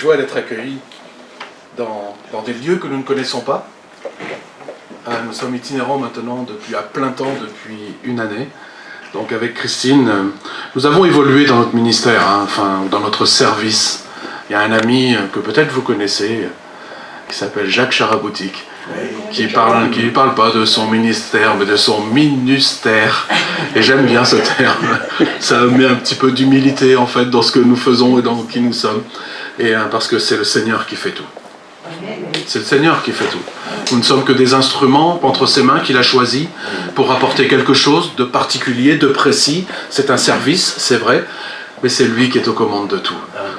joie d'être accueillis dans des lieux que nous ne connaissons pas. Nous sommes itinérants maintenant à plein temps depuis une année. Donc avec Christine, nous avons évolué dans notre ministère, dans notre service. Il y a un ami que peut-être vous connaissez, qui s'appelle Jacques Charaboutique, qui parle pas de son ministère, mais de son ministère. Et j'aime bien ce terme. Ça met un petit peu d'humilité en fait dans ce que nous faisons et dans qui nous sommes. Et parce que c'est le Seigneur qui fait tout. C'est le Seigneur qui fait tout. Nous ne sommes que des instruments entre ses mains qu'il a choisis pour apporter quelque chose de particulier, de précis. C'est un service, c'est vrai, mais c'est lui qui est aux commandes de tout.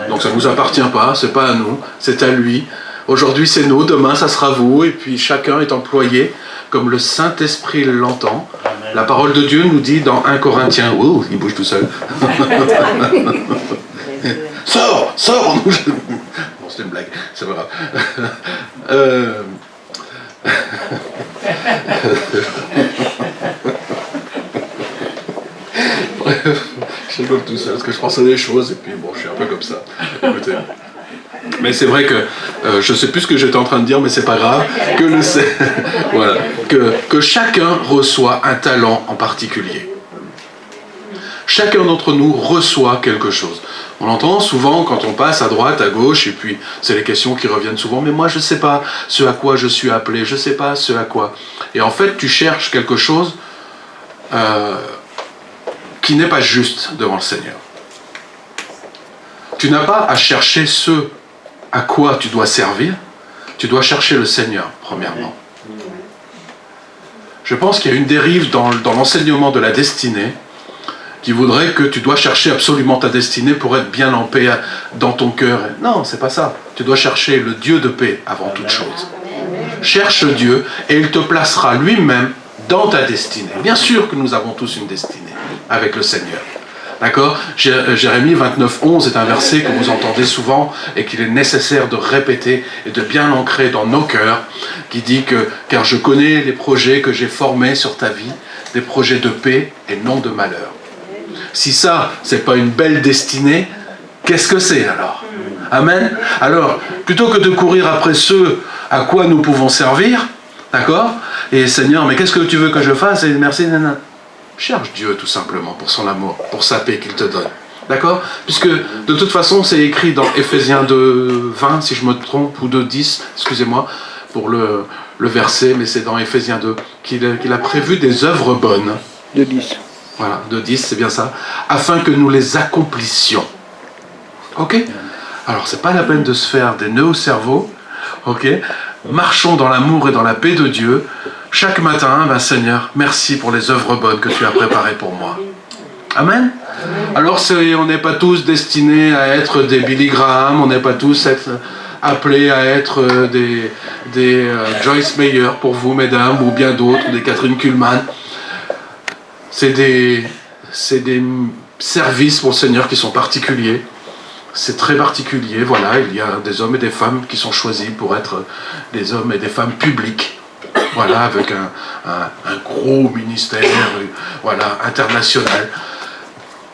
Donc ça ne nous appartient pas, c'est pas à nous, c'est à lui. Aujourd'hui c'est nous, demain ça sera vous, et puis chacun est employé comme le Saint-Esprit l'entend. La parole de Dieu nous dit dans 1 Corinthiens, oh, il bouge tout seul. Sors. Bon, c'est une blague, c'est pas grave. Bref, je rigole tout seul parce que je pense à des choses et puis bon, je suis un peu comme ça. Écoutez. Mais c'est vrai que je ne sais plus ce que j'étais en train de dire, mais c'est pas grave. Voilà, que chacun reçoit un talent en particulier. Chacun d'entre nous reçoit quelque chose. On entend souvent quand on passe à droite, à gauche, et puis c'est les questions qui reviennent souvent. Mais moi, je ne sais pas ce à quoi je suis appelé, je ne sais pas ce à quoi. Et en fait, tu cherches quelque chose qui n'est pas juste devant le Seigneur. Tu n'as pas à chercher ce à quoi tu dois servir, tu dois chercher le Seigneur, premièrement. Je pense qu'il y a une dérive dans l'enseignement de la destinée qui voudrait que tu dois chercher absolument ta destinée pour être bien en paix dans ton cœur. Non, c'est pas ça. Tu dois chercher le Dieu de paix avant toute chose. Cherche Dieu et il te placera lui-même dans ta destinée. Bien sûr que nous avons tous une destinée avec le Seigneur. D'accord ? Jérémie 29:11 est un verset que vous entendez souvent et qu'il est nécessaire de répéter et de bien l'ancrer dans nos cœurs, qui dit que « Car je connais les projets que j'ai formés sur ta vie, des projets de paix et non de malheur. » Si ça, c'est pas une belle destinée, qu'est-ce que c'est alors ? Amen ? Alors, plutôt que de courir après ceux à quoi nous pouvons servir, d'accord ? Et Seigneur, mais qu'est-ce que tu veux que je fasse ? Et merci, nana. Cherche Dieu tout simplement pour son amour, pour sa paix qu'il te donne. D'accord ? Puisque de toute façon, c'est écrit dans Éphésiens 2:20, si je me trompe, ou 2:10, excusez-moi pour le verset, mais c'est dans Éphésiens 2, qu'il a prévu des œuvres bonnes. 2:10. Voilà, 2:10, c'est bien ça. Afin que nous les accomplissions. Ok ? Alors, c'est pas la peine de se faire des nœuds au cerveau. Ok ? Marchons dans l'amour et dans la paix de Dieu. Chaque matin, Seigneur, merci pour les œuvres bonnes que tu as préparées pour moi. Amen. Alors, on n'est pas tous destinés à être des Billy Graham, on n'est pas tous appelés à être des Joyce Meyer pour vous, mesdames, ou bien d'autres, des Catherine Kuhlman. C'est des services pour le Seigneur qui sont particuliers. C'est très particulier, voilà, il y a des hommes et des femmes qui sont choisis pour être des hommes et des femmes publics. Voilà, avec un gros ministère, voilà, international.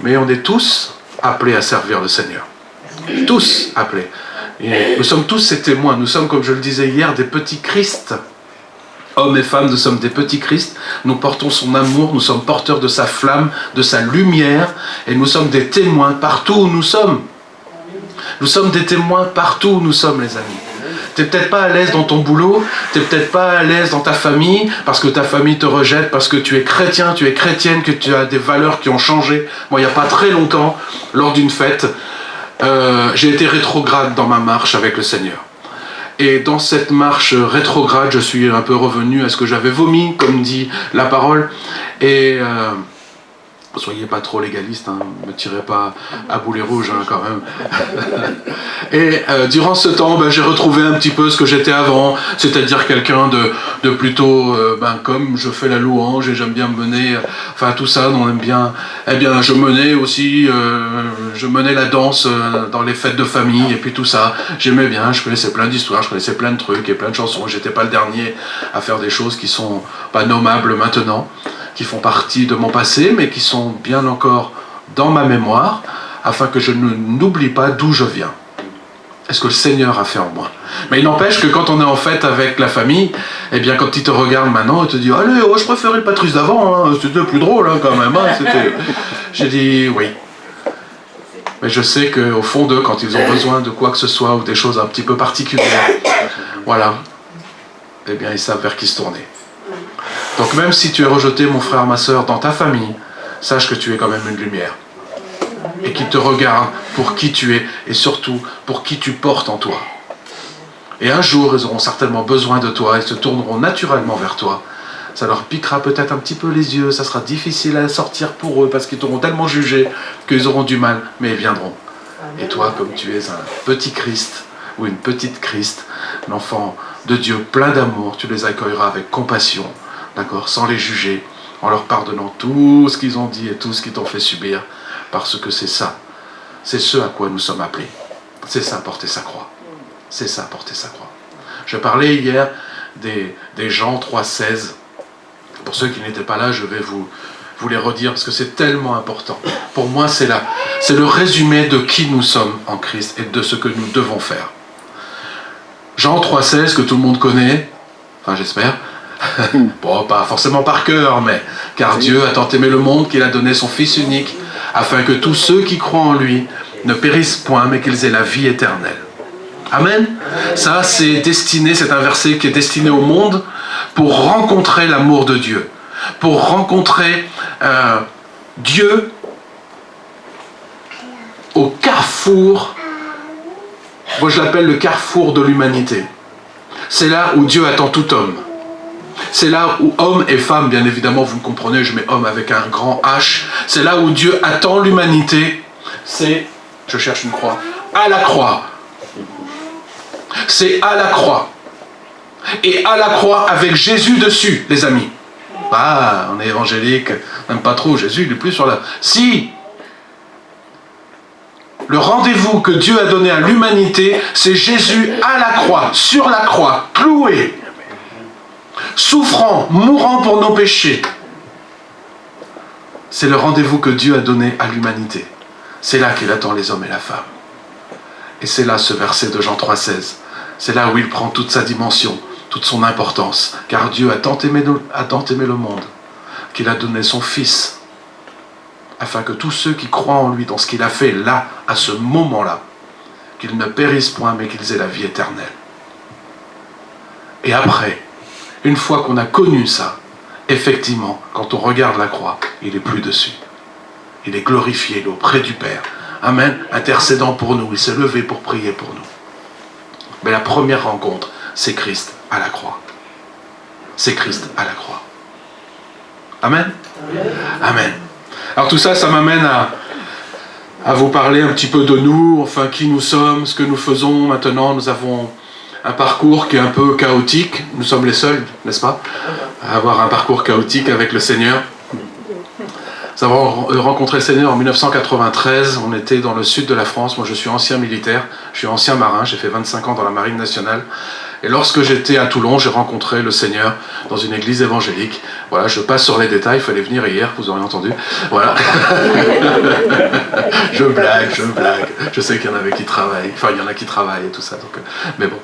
Mais on est tous appelés à servir le Seigneur. Tous appelés. Et nous sommes tous ces témoins. Nous sommes, comme je le disais hier, des petits Christ. Hommes et femmes, nous sommes des petits Christ. Nous portons son amour, nous sommes porteurs de sa flamme, de sa lumière. Et nous sommes des témoins partout où nous sommes. Nous sommes des témoins partout où nous sommes, les amis. Tu n'es peut-être pas à l'aise dans ton boulot, tu n'es peut-être pas à l'aise dans ta famille, parce que ta famille te rejette, parce que tu es chrétien, tu es chrétienne, que tu as des valeurs qui ont changé. Moi, il n'y a pas très longtemps, lors d'une fête, j'ai été rétrograde dans ma marche avec le Seigneur. Et dans cette marche rétrograde, je suis un peu revenu à ce que j'avais vomi, comme dit la parole. Et soyez pas trop légaliste, hein, ne me tirez pas à boulet rouge quand même. Et durant ce temps, j'ai retrouvé un petit peu ce que j'étais avant, c'est-à-dire quelqu'un de plutôt, comme je fais la louange et j'aime bien mener, tout ça, on aime bien. Eh bien, je menais aussi, je menais la danse dans les fêtes de famille et puis tout ça. J'aimais bien, je connaissais plein d'histoires, je connaissais plein de trucs et plein de chansons. J'étais pas le dernier à faire des choses qui sont pas nommables maintenant, qui font partie de mon passé, mais qui sont bien encore dans ma mémoire, afin que je n'oublie pas d'où je viens. est-ce que le Seigneur a fait en moi? Mais il n'empêche que quand on est en fête avec la famille, eh bien quand il te regarde maintenant, il te dit « Allez, oh, je préférais le Patrice d'avant, hein, c'était plus drôle hein, quand même. Hein, c'était... » J'ai dit « Oui. » Mais je sais qu'au fond d'eux, quand ils ont besoin de quoi que ce soit ou des choses un petit peu particulières, voilà, eh bien ils savent vers qui se tourner. Donc même si tu es rejeté, mon frère, ma soeur, dans ta famille, sache que tu es quand même une lumière. Et qu'ils te regardent pour qui tu es et surtout pour qui tu portes en toi. Et un jour, ils auront certainement besoin de toi, ils se tourneront naturellement vers toi. Ça leur piquera peut-être un petit peu les yeux, ça sera difficile à sortir pour eux parce qu'ils t'auront tellement jugé qu'ils auront du mal, mais ils viendront. Et toi, comme tu es un petit Christ ou une petite Christ, l'enfant de Dieu plein d'amour, tu les accueilleras avec compassion, d'accord, sans les juger, en leur pardonnant tout ce qu'ils ont dit et tout ce qu'ils t'ont fait subir, parce que c'est ça, c'est ce à quoi nous sommes appelés. C'est ça, porter sa croix. C'est ça, porter sa croix. Je parlais hier des Jean 3,16. Pour ceux qui n'étaient pas là, je vais vous les redire parce que c'est tellement important. Pour moi, c'est le résumé de qui nous sommes en Christ et de ce que nous devons faire. Jean 3,16, que tout le monde connaît, enfin j'espère, bon, pas forcément par cœur, mais car Dieu a tant aimé le monde qu'il a donné son Fils unique, afin que tous ceux qui croient en lui ne périssent point, mais qu'ils aient la vie éternelle. Amen. Ça, c'est un verset qui est destiné au monde pour rencontrer l'amour de Dieu, pour rencontrer Dieu au carrefour, moi je l'appelle le carrefour de l'humanité. C'est là où Dieu attend tout homme. C'est là où homme et femme, bien évidemment, vous me comprenez, je mets homme avec un grand H, c'est là où Dieu attend l'humanité, c'est, je cherche une croix, à la croix. C'est à la croix. Et à la croix avec Jésus dessus, les amis. Ah, on est évangélique, même pas trop, Jésus, il est plus sur la... Si! Le rendez-vous que Dieu a donné à l'humanité, c'est Jésus à la croix, sur la croix, cloué, souffrant, mourant pour nos péchés. C'est le rendez-vous que Dieu a donné à l'humanité. C'est là qu'il attend les hommes et la femme. Et c'est là ce verset de Jean 3,16. C'est là où il prend toute sa dimension, toute son importance. Car Dieu a tant aimé le monde qu'il a donné son Fils, afin que tous ceux qui croient en lui, dans ce qu'il a fait là, à ce moment-là, qu'ils ne périssent point, mais qu'ils aient la vie éternelle. Et après, une fois qu'on a connu ça, effectivement, quand on regarde la croix, il n'est plus dessus. Il est glorifié, il est auprès du Père. Amen, intercédant pour nous, il s'est levé pour prier pour nous. Mais la première rencontre, c'est Christ à la croix. C'est Christ à la croix. Amen. Amen. Alors tout ça, ça m'amène à vous parler un petit peu de nous, enfin qui nous sommes, ce que nous faisons maintenant. Nous avons un parcours qui est un peu chaotique. Nous sommes les seuls, n'est-ce pas, à avoir un parcours chaotique avec le Seigneur. Nous avons rencontré le Seigneur en 1993, on était dans le sud de la France, moi je suis ancien militaire, je suis ancien marin, j'ai fait 25 ans dans la marine nationale, et lorsque j'étais à Toulon, j'ai rencontré le Seigneur dans une église évangélique. Voilà, je passe sur les détails, il fallait venir hier, vous aurez entendu, voilà. je blague, je sais qu'il y en avait qui travaillent, enfin il y en a qui travaillent et tout ça, donc, mais bon.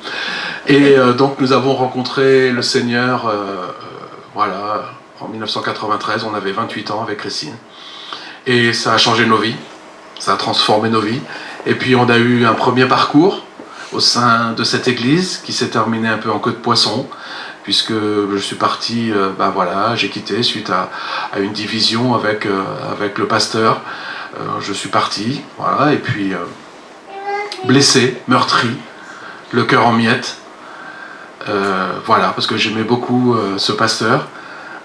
Et donc nous avons rencontré le Seigneur, voilà, en 1993, on avait 28 ans avec Christine. Et ça a changé nos vies, ça a transformé nos vies. Et puis on a eu un premier parcours au sein de cette église qui s'est terminé un peu en queue de poisson, puisque je suis parti, ben voilà, j'ai quitté suite à une division avec le pasteur. Je suis parti, voilà, et puis blessé, meurtri, le cœur en miettes. Voilà, parce que j'aimais beaucoup ce pasteur.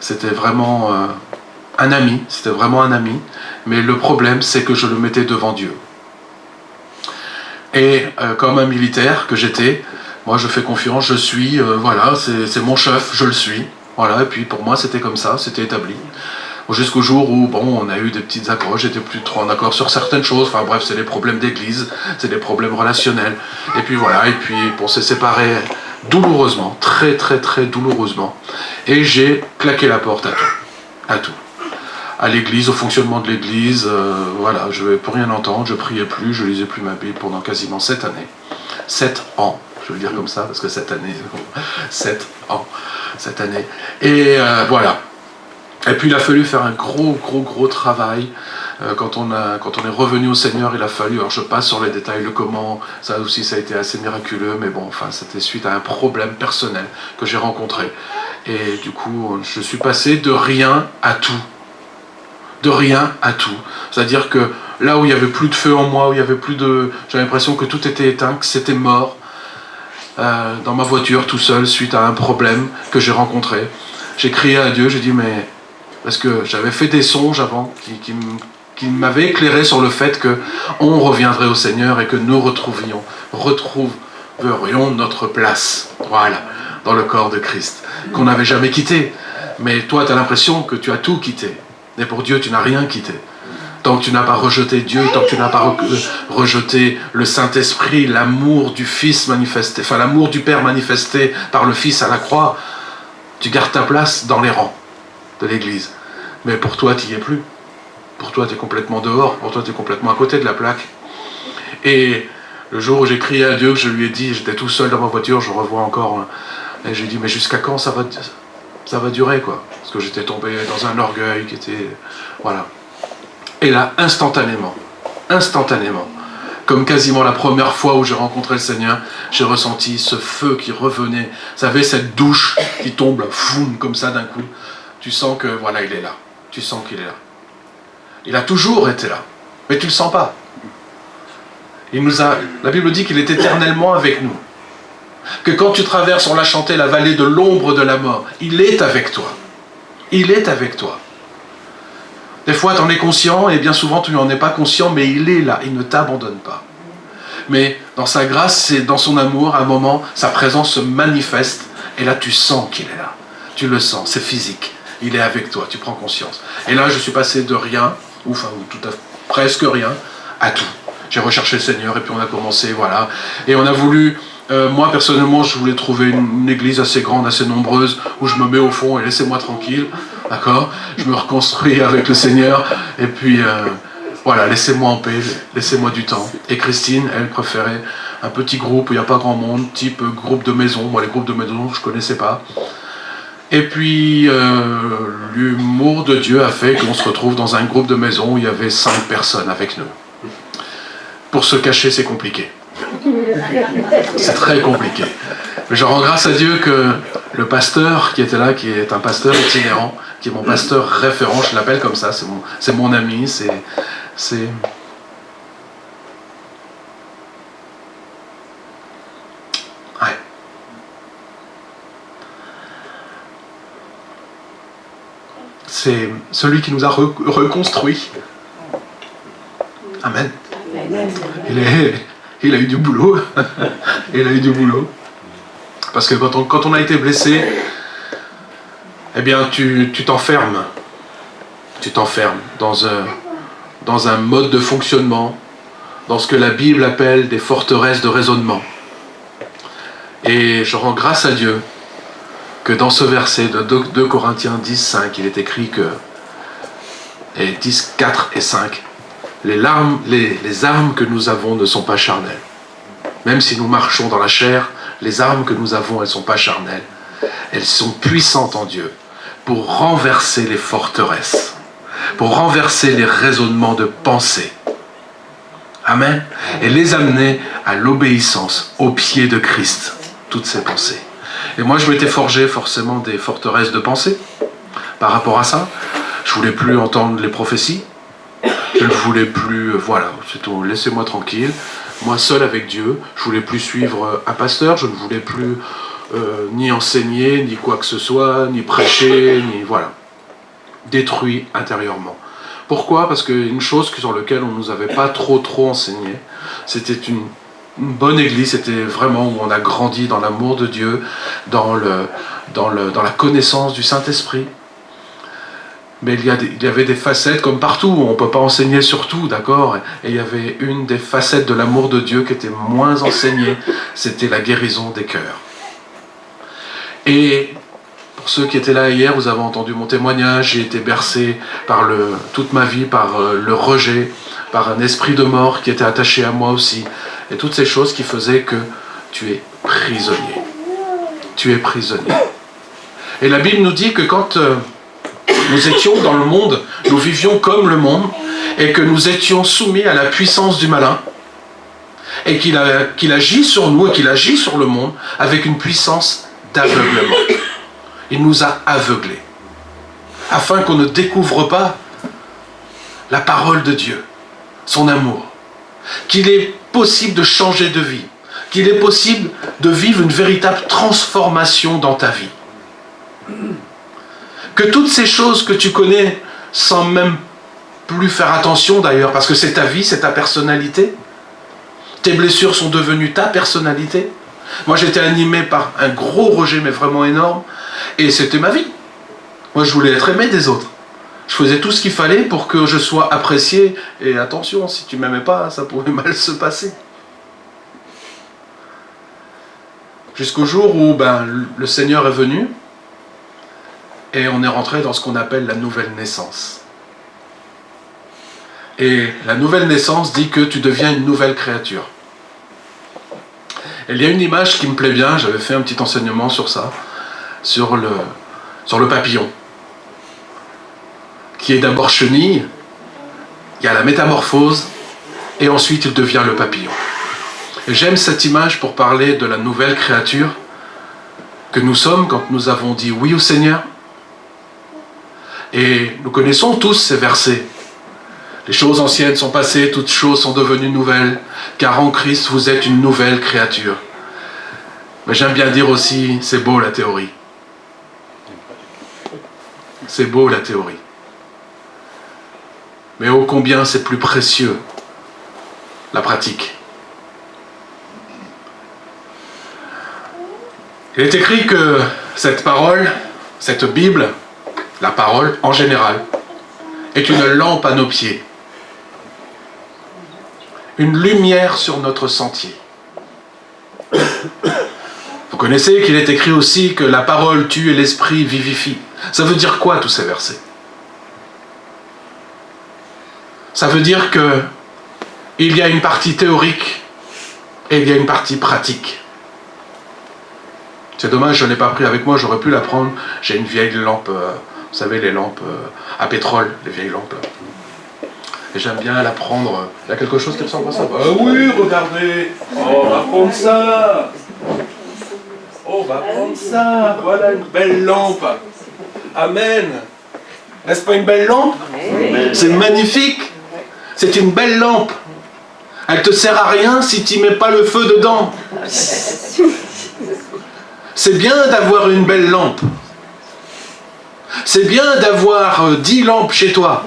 C'était vraiment un ami, mais le problème c'est que je le mettais devant Dieu. Et comme un militaire que j'étais, moi je fais confiance, je suis, voilà, c'est mon chef, je le suis. Voilà, et puis pour moi c'était comme ça, c'était établi. Jusqu'au jour où, bon, on a eu des petites accroches, j'étais plus trop en accord sur certaines choses, enfin bref, c'est des problèmes d'église, c'est des problèmes relationnels. Et puis voilà, et puis on s'est séparés douloureusement, très très très douloureusement. Et j'ai claqué la porte à tout. À l'église, au fonctionnement de l'église, voilà, je ne vais plus rien entendre, je priais plus, je lisais plus ma Bible pendant quasiment 7 années. 7 ans. Je veux le dire comme ça, parce que cette année, 7 ans, cette année. Et voilà. Et puis il a fallu faire un gros travail. Quand on est revenu au Seigneur, il a fallu, alors je passe sur les détails, le comment, ça aussi ça a été assez miraculeux, mais bon, enfin c'était suite à un problème personnel que j'ai rencontré. Et du coup, je suis passé de rien à tout. De rien à tout. C'est-à-dire que là où il n'y avait plus de feu en moi, où il y avait plus de... J'avais l'impression que tout était éteint, que c'était mort, dans ma voiture tout seul, suite à un problème que j'ai rencontré. J'ai crié à Dieu, j'ai dit mais... Parce que j'avais fait des songes avant qui m'avaient éclairé sur le fait qu'on reviendrait au Seigneur et que nous retrouverions notre place, voilà, dans le corps de Christ, qu'on n'avait jamais quitté. Mais toi, tu as l'impression que tu as tout quitté. Mais pour Dieu, tu n'as rien quitté. Tant que tu n'as pas rejeté Dieu, tant que tu n'as pas rejeté le Saint-Esprit, l'amour du Fils manifesté, enfin l'amour du Père manifesté par le Fils à la croix, tu gardes ta place dans les rangs de l'Église. Mais pour toi, tu n'y es plus. Pour toi, tu es complètement dehors. Pour toi, tu es complètement à côté de la plaque. Et le jour où j'ai crié à Dieu, que je lui ai dit, j'étais tout seul dans ma voiture, je revois encore, et j'ai dit, mais jusqu'à quand ça va durer, quoi. Parce que j'étais tombé dans un orgueil qui était... Voilà. Et là, instantanément, comme quasiment la première fois où j'ai rencontré le Seigneur, j'ai ressenti ce feu qui revenait. Vous savez, cette douche qui tombe, foum, comme ça d'un coup. Tu sens que, voilà, il est là. Tu sens qu'il est là. Il a toujours été là. Mais tu ne le sens pas. La Bible dit qu'il est éternellement avec nous. Que quand tu traverses, on l'a chanté, la vallée de l'ombre de la mort, il est avec toi. Il est avec toi. Des fois, tu en es conscient, et bien souvent, tu n'en es pas conscient, mais il est là. Il ne t'abandonne pas. Mais dans sa grâce, c'est dans son amour, à un moment, sa présence se manifeste, et là, tu sens qu'il est là. Tu le sens, c'est physique. Il est avec toi, tu prends conscience. Et là, je suis passé de rien, presque rien, à tout. J'ai recherché le Seigneur, et puis on a commencé, voilà. Et on a voulu, moi personnellement, je voulais trouver une église assez grande, assez nombreuse, où je me mets au fond et laissez-moi tranquille, d'accord? Je me reconstruis avec le Seigneur, et puis, voilà, laissez-moi en paix, laissez-moi du temps. Et Christine, elle préférait un petit groupe où il n'y a pas grand monde, type groupe de maison. Moi, les groupes de maison, je ne connaissais pas. Et puis, l'humour de Dieu a fait qu'on se retrouve dans un groupe de maison où il y avait 5 personnes avec nous. Pour se cacher, c'est compliqué. C'est très compliqué. Mais je rends grâce à Dieu que le pasteur qui était là, qui est un pasteur itinérant, qui est mon pasteur référent, je l'appelle comme ça, c'est mon ami, Ouais. C'est celui qui nous a reconstruit. Amen. Il a eu du boulot. Il a eu du boulot. Parce que quand on a été blessé, eh bien, tu t'enfermes. Tu t'enfermes dans un mode de fonctionnement, dans ce que la Bible appelle des forteresses de raisonnement. Et je rends grâce à Dieu que dans ce verset de 2 Corinthiens 10, 5, il est écrit que, et 10, 4 et 5, les armes que nous avons ne sont pas charnelles. Même si nous marchons dans la chair, les armes que nous avons, elles ne sont pas charnelles. Elles sont puissantes en Dieu pour renverser les forteresses, pour renverser les raisonnements de pensée. Amen. Et les amener à l'obéissance, au pied de Christ, toutes ces pensées. Et moi, je m'étais forgé forcément des forteresses de pensée par rapport à ça. Je ne voulais plus entendre les prophéties. Je ne voulais plus, voilà, c'est tout, laissez-moi tranquille. Moi, seul avec Dieu, je ne voulais plus suivre un pasteur, je ne voulais plus ni enseigner, ni quoi que ce soit, ni prêcher, ni voilà. Détruit intérieurement. Pourquoi? Parce qu'une chose sur laquelle on ne nous avait pas trop enseigné, c'était une bonne église, c'était vraiment où on a grandi dans l'amour de Dieu, dans la connaissance du Saint-Esprit. Mais il y avait des facettes, comme partout, on ne peut pas enseigner sur tout, d'accord? Et il y avait une des facettes de l'amour de Dieu qui était moins enseignée, c'était la guérison des cœurs. Et pour ceux qui étaient là hier, vous avez entendu mon témoignage, j'ai été bercé toute ma vie par le rejet, par un esprit de mort qui était attaché à moi aussi. et toutes ces choses qui faisaient que tu es prisonnier. Tu es prisonnier. Et la Bible nous dit que quand nous étions dans le monde, nous vivions comme le monde, et que nous étions soumis à la puissance du malin, et qu'il agit sur nous et qu'il agit sur le monde avec une puissance d'aveuglement. Il nous a aveuglés, afin qu'on ne découvre pas la parole de Dieu, son amour, qu'il est possible de changer de vie, qu'il est possible de vivre une véritable transformation dans ta vie. Que toutes ces choses que tu connais sans même plus faire attention d'ailleurs, parce que c'est ta vie, c'est ta personnalité, tes blessures sont devenues ta personnalité. Moi j'étais animé par un gros rejet, mais vraiment énorme, et c'était ma vie. Moi je voulais être aimé des autres. Je faisais tout ce qu'il fallait pour que je sois apprécié, et attention, si tu ne m'aimais pas, ça pouvait mal se passer. Jusqu'au jour où le Seigneur est venu, et on est rentré dans ce qu'on appelle la nouvelle naissance. Et la nouvelle naissance dit que tu deviens une nouvelle créature. Et il y a une image qui me plaît bien, j'avais fait un petit enseignement sur ça, sur le papillon, qui est d'abord chenille, il y a la métamorphose, et ensuite il devient le papillon. Et j'aime cette image pour parler de la nouvelle créature que nous sommes quand nous avons dit oui au Seigneur. Et nous connaissons tous ces versets. Les choses anciennes sont passées, toutes choses sont devenues nouvelles, car en Christ vous êtes une nouvelle créature. Mais j'aime bien dire aussi, c'est beau la théorie. C'est beau la théorie. Mais ô combien c'est plus précieux, la pratique. Il est écrit que cette parole, cette Bible, la parole en général, est une lampe à nos pieds, une lumière sur notre sentier. Vous connaissez qu'il est écrit aussi que la parole tue et l'esprit vivifie. Ça veut dire quoi tous ces versets? Ça veut dire que il y a une partie théorique et il y a une partie pratique. C'est dommage, je ne l'ai pas pris avec moi, j'aurais pu la prendre. J'ai une vieille lampe, vous savez, les lampes à pétrole, les vieilles lampes. Et j'aime bien la prendre. Il y a quelque chose qui ressemble à ça. Ah oui, regardez. Oh, on va prendre ça. Oh, on va prendre ça. Voilà une belle lampe. Amen. N'est-ce pas une belle lampe? C'est magnifique. C'est une belle lampe. Elle ne te sert à rien si tu ne mets pas le feu dedans. C'est bien d'avoir une belle lampe. C'est bien d'avoir 10 lampes chez toi.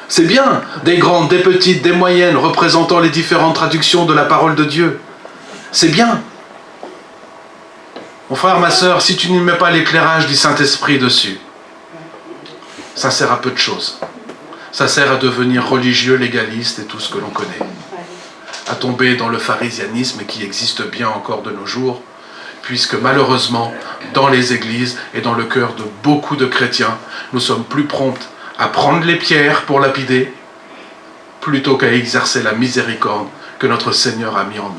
C'est bien, des grandes, des petites, des moyennes, représentant les différentes traductions de la parole de Dieu. C'est bien. Mon frère, ma sœur, si tu ne mets pas l'éclairage du Saint-Esprit dessus, ça sert à peu de choses. Ça sert à devenir religieux, légaliste et tout ce que l'on connaît. À tomber dans le pharisianisme qui existe bien encore de nos jours, puisque malheureusement, dans les églises et dans le cœur de beaucoup de chrétiens, nous sommes plus prompts à prendre les pierres pour lapider, plutôt qu'à exercer la miséricorde que notre Seigneur a mis en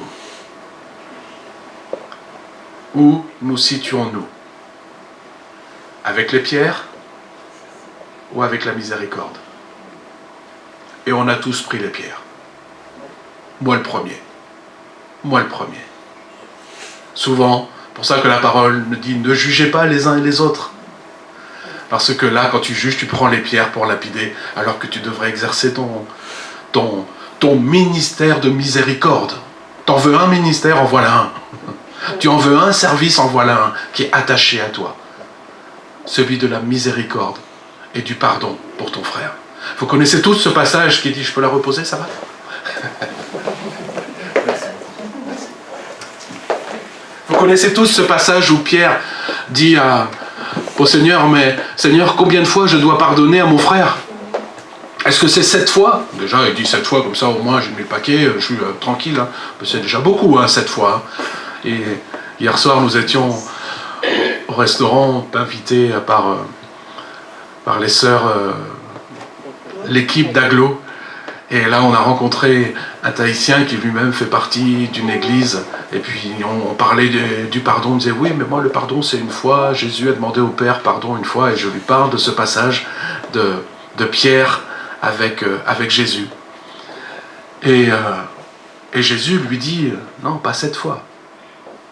nous. Où nous situons-nous? Avec les pierres ou avec la miséricorde? Et on a tous pris les pierres. Moi le premier. Moi le premier. Souvent, pour ça que la parole nous dit « Ne jugez pas les uns et les autres ». Parce que là, quand tu juges, tu prends les pierres pour lapider, alors que tu devrais exercer ton ministère de miséricorde. T'en veux un ministère, en voilà un. Tu en veux un service, en voilà un, qui est attaché à toi. Celui de la miséricorde et du pardon pour ton frère. Vous connaissez tous ce passage qui dit « Je peux la reposer, ça va ?» Vous connaissez tous ce passage où Pierre dit au Seigneur, mais Seigneur, combien de fois je dois pardonner à mon frère? Est-ce que c'est 7 fois? Déjà, il dit 7 fois, comme ça au moins j'ai mis le paquet, je suis tranquille. Hein. C'est déjà beaucoup, hein, 7 fois. Et hier soir, nous étions au restaurant, invités par les sœurs, l'équipe d'Aglo. Et là, on a rencontré un Tahitien qui lui-même fait partie d'une église. Et puis, on parlait du pardon. On disait, oui, mais moi, le pardon, c'est une fois. Jésus a demandé au Père pardon une fois. Et je lui parle de ce passage de Pierre avec Jésus. Et Jésus lui dit, non, pas 7 fois.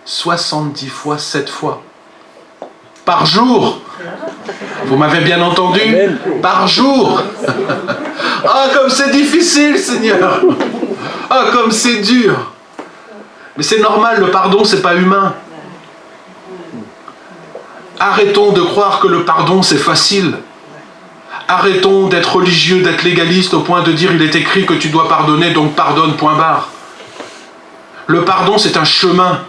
70 fois, 7 fois. Par jour. Vous m'avez bien entendu? Par jour. Ah, comme c'est difficile, Seigneur. Ah, comme c'est dur. Mais c'est normal, le pardon, c'est pas humain. Arrêtons de croire que le pardon, c'est facile. Arrêtons d'être religieux, d'être légaliste au point de dire il est écrit que tu dois pardonner, donc pardonne, point barre. Le pardon, c'est un chemin.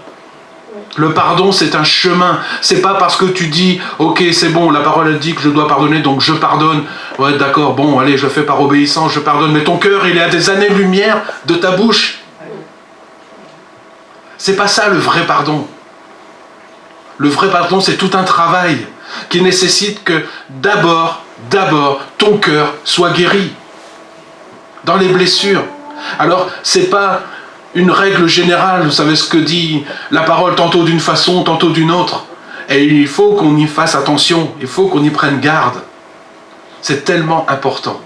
Le pardon, c'est un chemin. C'est pas parce que tu dis, ok, c'est bon, la parole elle dit que je dois pardonner, donc je pardonne. Ouais, d'accord, bon, allez, je fais par obéissance, je pardonne. Mais ton cœur, il est à des années-lumière de ta bouche. C'est pas ça le vrai pardon. Le vrai pardon, c'est tout un travail qui nécessite que d'abord, ton cœur soit guéri. Dans les blessures. Alors, c'est pas une règle générale, vous savez ce que dit la parole, tantôt d'une façon, tantôt d'une autre. Et il faut qu'on y fasse attention, il faut qu'on y prenne garde. C'est tellement important.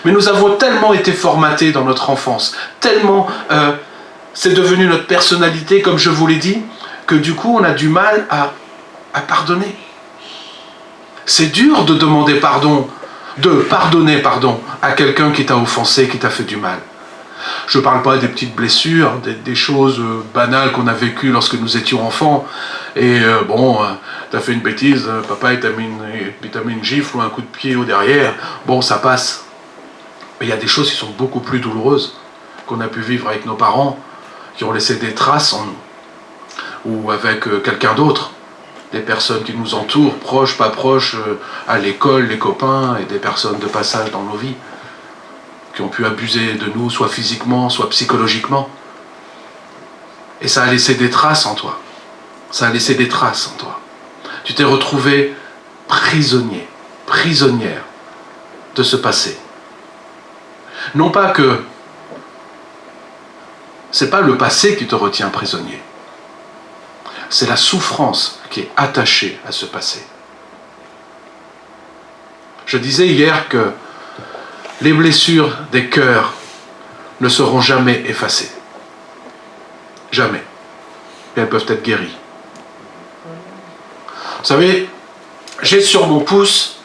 Mais nous avons tellement été formatés dans notre enfance, tellement c'est devenu notre personnalité, comme je vous l'ai dit, que du coup on a du mal à pardonner. C'est dur de demander pardon, pardonner à quelqu'un qui t'a offensé, qui t'a fait du mal. Je ne parle pas des petites blessures, des choses banales qu'on a vécues lorsque nous étions enfants. Et t'as fait une bêtise, papa il t'a mis une gifle ou un coup de pied au derrière. Bon, ça passe. Mais il y a des choses qui sont beaucoup plus douloureuses, qu'on a pu vivre avec nos parents, qui ont laissé des traces en nous. Ou avec quelqu'un d'autre. Des personnes qui nous entourent, proches, pas proches, à l'école, les copains, et des personnes de passage dans nos vies, qui ont pu abuser de nous, soit physiquement, soit psychologiquement. Et ça a laissé des traces en toi. Ça a laissé des traces en toi. Tu t'es retrouvé prisonnier, prisonnière de ce passé. Non pas que c'est pas le passé qui te retient prisonnier. C'est la souffrance qui est attachée à ce passé. Je disais hier que les blessures des cœurs ne seront jamais effacées. Jamais. Et elles peuvent être guéries. Vous savez, j'ai sur mon pouce,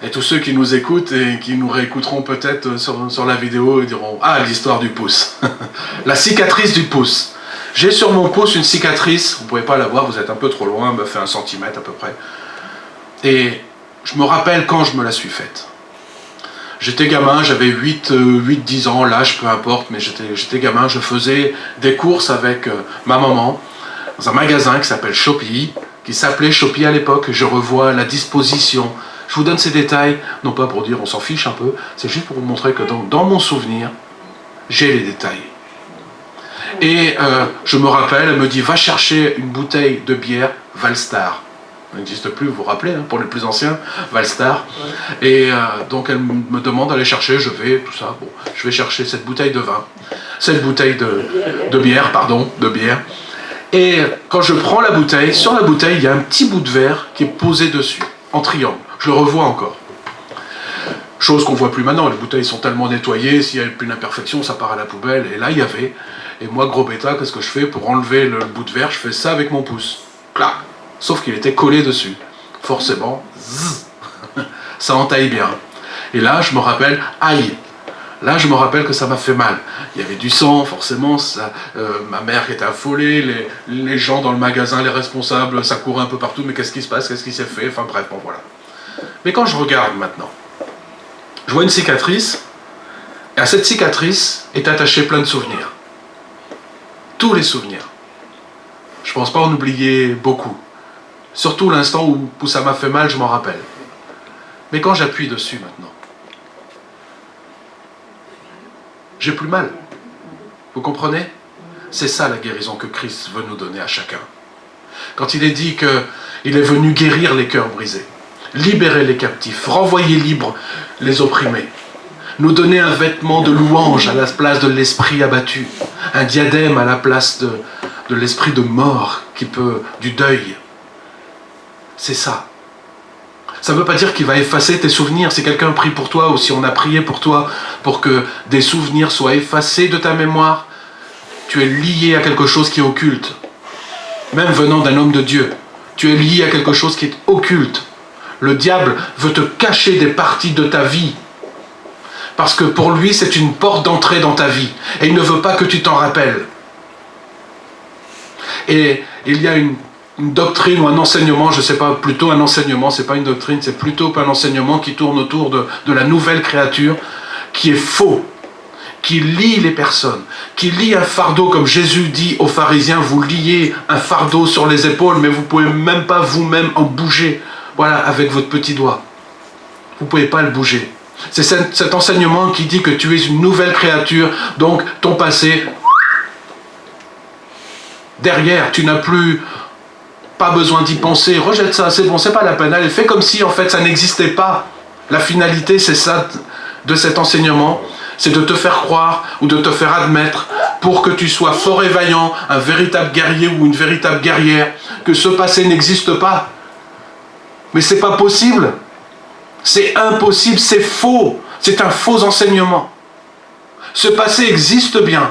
et tous ceux qui nous écoutent et qui nous réécouteront peut-être sur la vidéo, ils diront « Ah, l'histoire du pouce !» La cicatrice du pouce. J'ai sur mon pouce une cicatrice, vous ne pouvez pas la voir, vous êtes un peu trop loin, elle me fait 1 centimètre à peu près. Et je me rappelle quand je me la suis faite. J'étais gamin, j'avais 8-10 ans, l'âge peu importe, mais j'étais gamin, je faisais des courses avec ma maman dans un magasin qui s'appelle Shopee, qui s'appelait Shopee à l'époque, je revois la disposition. Je vous donne ces détails, non pas pour dire on s'en fiche un peu, c'est juste pour vous montrer que dans mon souvenir, j'ai les détails. Et je me rappelle, elle me dit, va chercher une bouteille de bière Valstar. Ça n'existe plus, vous vous rappelez, hein, pour les plus anciens, Valstar. Et donc elle me demande d'aller chercher, je vais, tout ça, bon, je vais chercher cette bouteille de vin, cette bouteille de bière. Et quand je prends la bouteille, sur la bouteille, il y a un petit bout de verre qui est posé dessus, en triangle. Je le revois encore. Chose qu'on ne voit plus maintenant, les bouteilles sont tellement nettoyées, s'il y a une imperfection, ça part à la poubelle. Et là, il y avait, et moi, gros bêta, qu'est-ce que je fais pour enlever le bout de verre? Je fais ça avec mon pouce. Clac. Sauf qu'il était collé dessus. Forcément, zzz, ça entaille bien. Et là, je me rappelle, aïe. Là, je me rappelle que ça m'a fait mal. Il y avait du sang, forcément, ça, ma mère qui était affolée, les gens dans le magasin, les responsables, ça courait un peu partout, mais qu'est-ce qui se passe, qu'est-ce qui s'est fait, enfin bref, bon voilà. Mais quand je regarde maintenant, je vois une cicatrice, et à cette cicatrice est attaché plein de souvenirs. Tous les souvenirs. Je ne pense pas en oublier beaucoup. Surtout l'instant où ça m'a fait mal, je m'en rappelle. Mais quand j'appuie dessus maintenant, j'ai plus mal. Vous comprenez? C'est ça la guérison que Christ veut nous donner à chacun. Quand il est dit qu'il est venu guérir les cœurs brisés, libérer les captifs, renvoyer libres les opprimés. nous donner un vêtement de louange à la place de l'esprit abattu, un diadème à la place de l'esprit de mort du deuil. C'est ça. Ça ne veut pas dire qu'il va effacer tes souvenirs. Si quelqu'un prie pour toi ou si on a prié pour toi pour que des souvenirs soient effacés de ta mémoire, tu es lié à quelque chose qui est occulte. Même venant d'un homme de Dieu, tu es lié à quelque chose qui est occulte. Le diable veut te cacher des parties de ta vie. Parce que pour lui, c'est une porte d'entrée dans ta vie. Et il ne veut pas que tu t'en rappelles. Et il y a une doctrine ou un enseignement, je ne sais pas, plutôt un enseignement, ce n'est pas une doctrine, c'est plutôt un enseignement qui tourne autour de la nouvelle créature, qui est faux, qui lie les personnes, qui lie un fardeau, comme Jésus dit aux pharisiens, vous liez un fardeau sur les épaules, mais vous ne pouvez même pas vous-même en bouger, voilà, avec votre petit doigt. Vous ne pouvez pas le bouger. C'est cet enseignement qui dit que tu es une nouvelle créature, donc ton passé, derrière, tu n'as plus pas besoin d'y penser, rejette ça, c'est bon, c'est pas la peine, allez, fais comme si en fait ça n'existait pas. La finalité, c'est ça de cet enseignement, c'est de te faire croire ou de te faire admettre pour que tu sois fort et vaillant, un véritable guerrier ou une véritable guerrière, que ce passé n'existe pas. Mais c'est pas possible, c'est impossible, c'est faux, c'est un faux enseignement. Ce passé existe bien.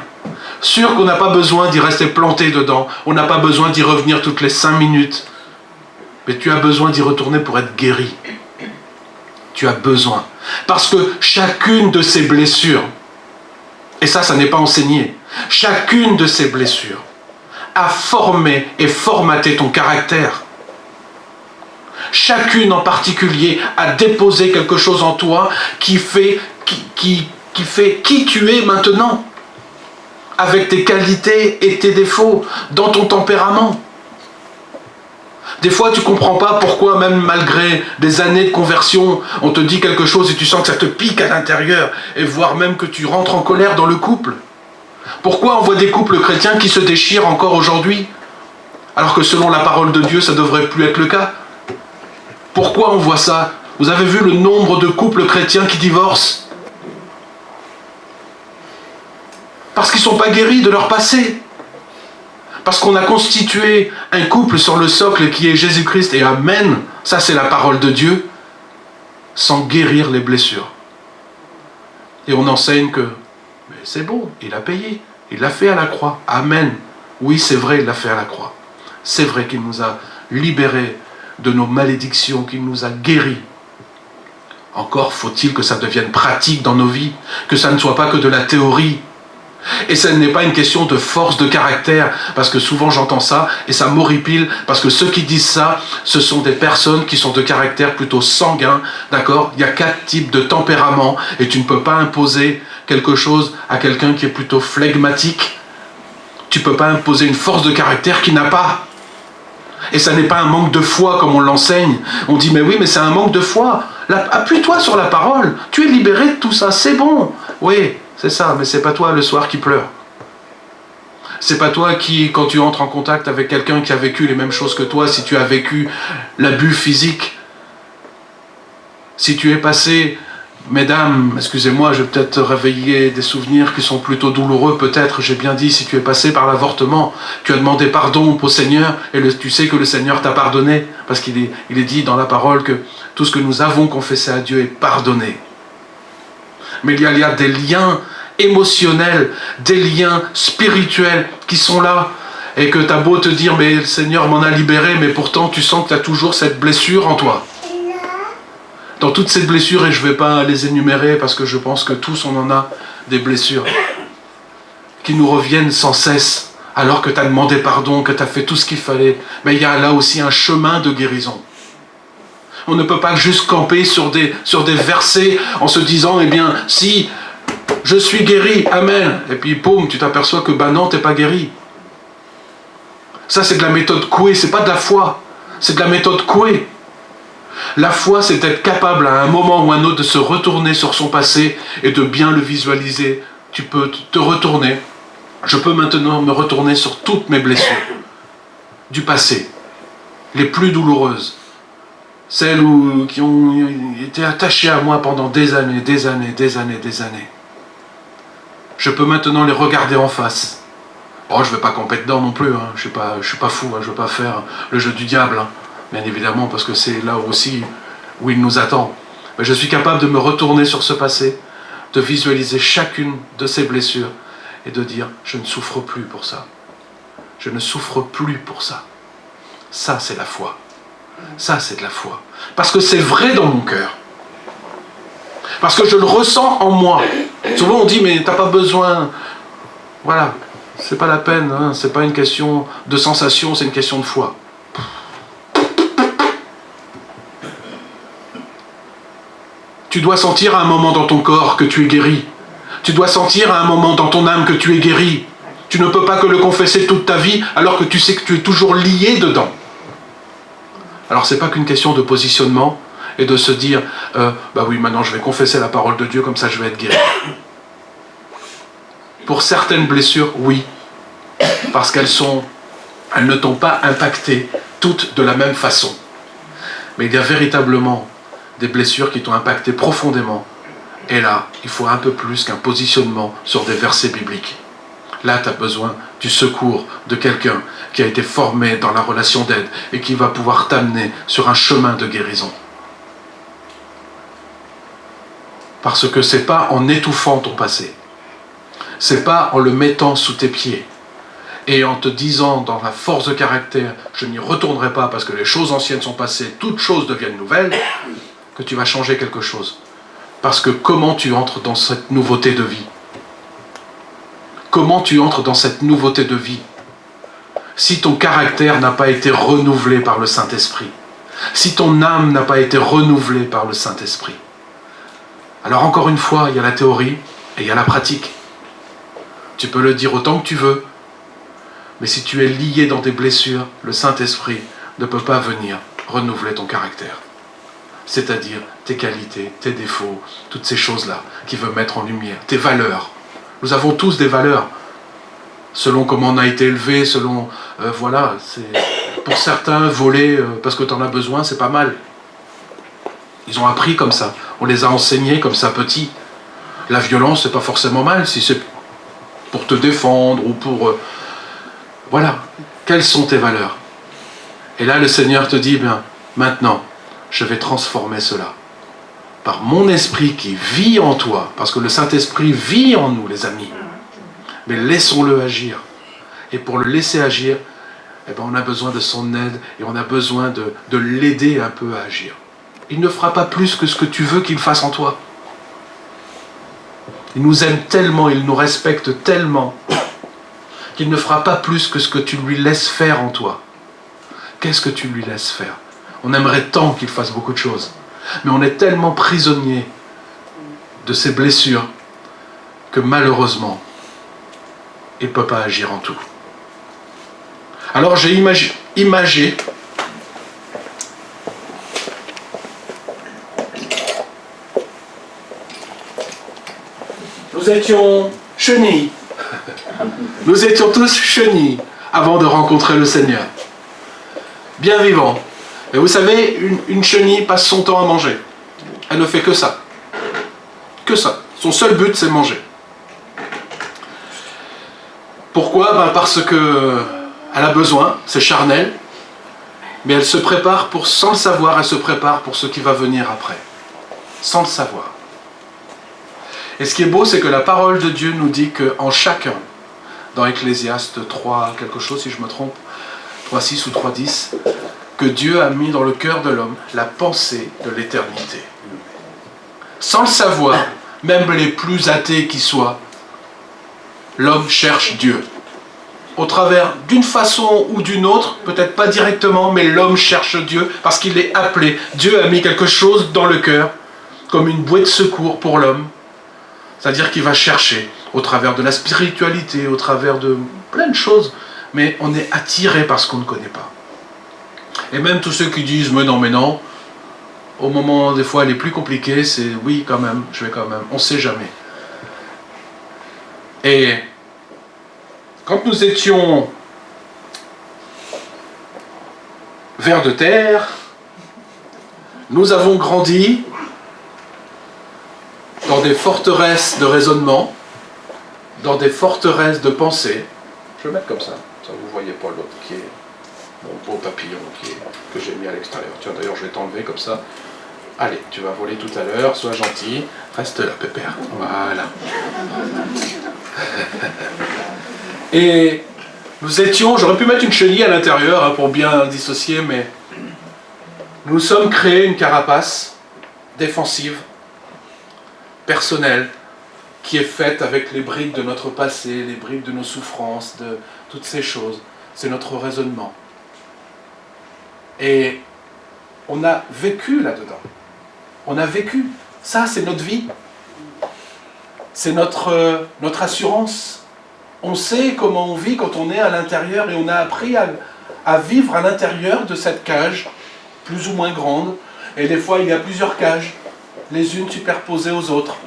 Sûr qu'on n'a pas besoin d'y rester planté dedans, on n'a pas besoin d'y revenir toutes les 5 minutes. Mais tu as besoin d'y retourner pour être guéri. Tu as besoin. Parce que chacune de ces blessures, et ça n'est pas enseigné, chacune de ces blessures a formé et formaté ton caractère. Chacune en particulier a déposé quelque chose en toi qui fait qui tu es maintenant. Avec tes qualités et tes défauts, dans ton tempérament. Des fois, tu ne comprends pas pourquoi, même malgré des années de conversion, on te dit quelque chose et tu sens que ça te pique à l'intérieur, et voire même que tu rentres en colère dans le couple. Pourquoi on voit des couples chrétiens qui se déchirent encore aujourd'hui, alors que selon la parole de Dieu, ça ne devrait plus être le cas? Pourquoi on voit ça? Vous avez vu le nombre de couples chrétiens qui divorcent? Parce qu'ils ne sont pas guéris de leur passé. Parce qu'on a constitué un couple sur le socle qui est Jésus-Christ et Amen, ça c'est la parole de Dieu, sans guérir les blessures. Et on enseigne que c'est bon, il a payé, il l'a fait à la croix. Amen. Oui, c'est vrai, il l'a fait à la croix. C'est vrai qu'il nous a libérés de nos malédictions, qu'il nous a guéris. Encore faut-il que ça devienne pratique dans nos vies, que ça ne soit pas que de la théorie. Et ce n'est pas une question de force de caractère, parce que souvent j'entends ça, et ça m'horripile, parce que ceux qui disent ça, ce sont des personnes qui sont de caractère plutôt sanguin, d'accord? Il y a 4 types de tempéraments, et tu ne peux pas imposer quelque chose à quelqu'un qui est plutôt flegmatique. Tu ne peux pas imposer une force de caractère qu'il n'a pas. Et ça n'est pas un manque de foi comme on l'enseigne. On dit, mais oui, mais c'est un manque de foi. Appuie-toi sur la parole, tu es libéré de tout ça, c'est bon. Oui, c'est ça, mais c'est pas toi le soir qui pleure. C'est pas toi qui, quand tu entres en contact avec quelqu'un qui a vécu les mêmes choses que toi, si tu as vécu l'abus physique, si tu es passé, mesdames, excusez-moi, je vais peut-être te réveiller des souvenirs qui sont plutôt douloureux, peut-être, j'ai bien dit, si tu es passé par l'avortement, tu as demandé pardon au Seigneur, et tu sais que le Seigneur t'a pardonné, parce qu'il est dit dans la parole que tout ce que nous avons confessé à Dieu est pardonné. Mais il y a des liens émotionnels, des liens spirituels qui sont là, et que tu as beau te dire, mais le Seigneur m'en a libéré, mais pourtant tu sens que tu as toujours cette blessure en toi. Dans toutes ces blessures, et je ne vais pas les énumérer, parce que je pense que tous on en a des blessures, qui nous reviennent sans cesse, alors que tu as demandé pardon, que tu as fait tout ce qu'il fallait, mais il y a là aussi un chemin de guérison. On ne peut pas juste camper sur des versets en se disant, eh bien, si je suis guéri, amen. Et puis, boum, tu t'aperçois que, non, tu n'es pas guéri. Ça, c'est de la méthode Coué, c'est pas de la foi. C'est de la méthode Coué. La foi, c'est être capable à un moment ou un autre de se retourner sur son passé et de bien le visualiser. Tu peux te retourner. Je peux maintenant me retourner sur toutes mes blessures du passé, les plus douloureuses. celles qui ont été attachées à moi pendant des années, des années, des années, des années. Je peux maintenant les regarder en face. Oh, je ne vais pas camper dedans non plus, hein. Je ne suis pas fou, hein. Je ne veux pas faire le jeu du diable, hein. Bien évidemment, parce que c'est là aussi où il nous attend. Mais je suis capable de me retourner sur ce passé, de visualiser chacune de ces blessures et de dire, je ne souffre plus pour ça. Je ne souffre plus pour ça. Ça, c'est la foi. Ça, c'est de la foi. Parce que c'est vrai dans mon cœur. Parce que je le ressens en moi. Souvent on dit, mais t'as pas besoin. Voilà, c'est pas la peine, hein. C'est pas une question de sensation, c'est une question de foi. Tu dois sentir à un moment dans ton corps que tu es guéri. Tu dois sentir à un moment dans ton âme que tu es guéri. Tu ne peux pas que le confesser toute ta vie alors que tu sais que tu es toujours lié dedans. Alors c'est pas qu'une question de positionnement et de se dire bah oui, maintenant je vais confesser la parole de Dieu, comme ça je vais être guéri. Pour certaines blessures, oui, parce elles ne t'ont pas impacté toutes de la même façon. Mais il y a véritablement des blessures qui t'ont impacté profondément. Et là, il faut un peu plus qu'un positionnement sur des versets bibliques. Là, tu as besoin du secours de quelqu'un qui a été formé dans la relation d'aide et qui va pouvoir t'amener sur un chemin de guérison. Parce que c'est pas en étouffant ton passé, c'est pas en le mettant sous tes pieds et en te disant dans la force de caractère, je n'y retournerai pas parce que les choses anciennes sont passées, toutes choses deviennent nouvelles, que tu vas changer quelque chose. Parce que comment tu entres dans cette nouveauté de vie? Comment tu entres dans cette nouveauté de vie si ton caractère n'a pas été renouvelé par le Saint-Esprit, si ton âme n'a pas été renouvelée par le Saint-Esprit? Alors encore une fois, il y a la théorie et il y a la pratique. Tu peux le dire autant que tu veux, mais si tu es lié dans tes blessures, le Saint-Esprit ne peut pas venir renouveler ton caractère. C'est-à-dire tes qualités, tes défauts, toutes ces choses-là qu'il veut mettre en lumière, tes valeurs. Nous avons tous des valeurs, selon comment on a été élevé, selon... voilà, c'est pour certains, voler parce que tu en as besoin, c'est pas mal. Ils ont appris comme ça, on les a enseignés comme ça petit. La violence, c'est pas forcément mal, si c'est pour te défendre ou pour... voilà, quelles sont tes valeurs? Et là, le Seigneur te dit, bien, maintenant, je vais transformer cela par mon esprit qui vit en toi, parce que le Saint-Esprit vit en nous, les amis. Mais laissons-le agir. Et pour le laisser agir, eh ben, on a besoin de son aide et on a besoin de l'aider un peu à agir. Il ne fera pas plus que ce que tu veux qu'il fasse en toi. Il nous aime tellement, il nous respecte tellement, qu'il ne fera pas plus que ce que tu lui laisses faire en toi. Qu'est-ce que tu lui laisses faire? On aimerait tant qu'il fasse beaucoup de choses. Mais on est tellement prisonnier de ces blessures que malheureusement, il ne peut pas agir en tout. Alors j'ai imagé nous étions chenilles. Nous étions tous chenilles avant de rencontrer le Seigneur. Bien vivants. Et vous savez, une chenille passe son temps à manger. Elle ne fait que ça. Que ça. Son seul but, c'est manger. Pourquoi? Parce que elle a besoin, c'est charnel, mais elle se prépare pour, sans le savoir, elle se prépare pour ce qui va venir après. Sans le savoir. Et ce qui est beau, c'est que la parole de Dieu nous dit qu'en chacun, dans Ecclésiaste 3, quelque chose si je me trompe, 3.6 ou 3.10, que Dieu a mis dans le cœur de l'homme la pensée de l'éternité. Sans le savoir, même les plus athées qui soient, l'homme cherche Dieu. Au travers d'une façon ou d'une autre, peut-être pas directement, mais l'homme cherche Dieu parce qu'il est appelé. Dieu a mis quelque chose dans le cœur, comme une bouée de secours pour l'homme. C'est-à-dire qu'il va chercher, au travers de la spiritualité, au travers de plein de choses, mais on est attiré par ce qu'on ne connaît pas. Et même tous ceux qui disent « mais non », au moment des fois les plus compliqués, c'est « oui, quand même, je vais quand même », on ne sait jamais. Et quand nous étions vers de terre, Nous avons grandi dans des forteresses de raisonnement, dans des forteresses de pensée. Je vais le mettre comme ça vous ne voyez pas l'autre qui est mon beau papillon que j'ai mis à l'extérieur. Tiens, d'ailleurs, je vais t'enlever comme ça. Allez, tu vas voler tout à l'heure, sois gentil, reste là, pépère. Voilà. Et nous étions, j'aurais pu mettre une chenille à l'intérieur hein, pour bien dissocier, mais nous sommes créés une carapace défensive, personnelle, qui est faite avec les briques de notre passé, les briques de nos souffrances, de toutes ces choses. C'est notre raisonnement. Et on a vécu là-dedans. On a vécu. Ça, c'est notre vie. C'est notre assurance. On sait comment on vit quand on est à l'intérieur et on a appris à vivre à l'intérieur de cette cage, plus ou moins grande. Et des fois, il y a plusieurs cages, les unes superposées aux autres.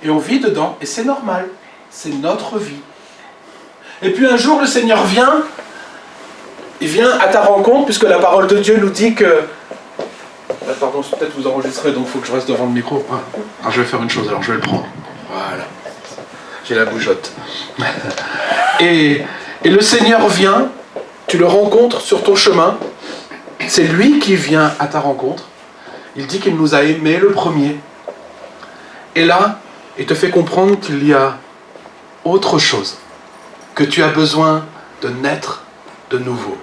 Et on vit dedans, et c'est normal. C'est notre vie. Et puis un jour, le Seigneur vient, il vient à ta rencontre, puisque la parole de Dieu nous dit que... Pardon, peut-être vous enregistrez, donc il faut que je reste devant le micro. Alors je vais faire une chose, alors je vais le prendre. Voilà. J'ai la bougeotte. Et le Seigneur vient, tu le rencontres sur ton chemin, c'est lui qui vient à ta rencontre. Il dit qu'il nous a aimés le premier. Et là, il te fait comprendre qu'il y a autre chose, que tu as besoin de naître de nouveau.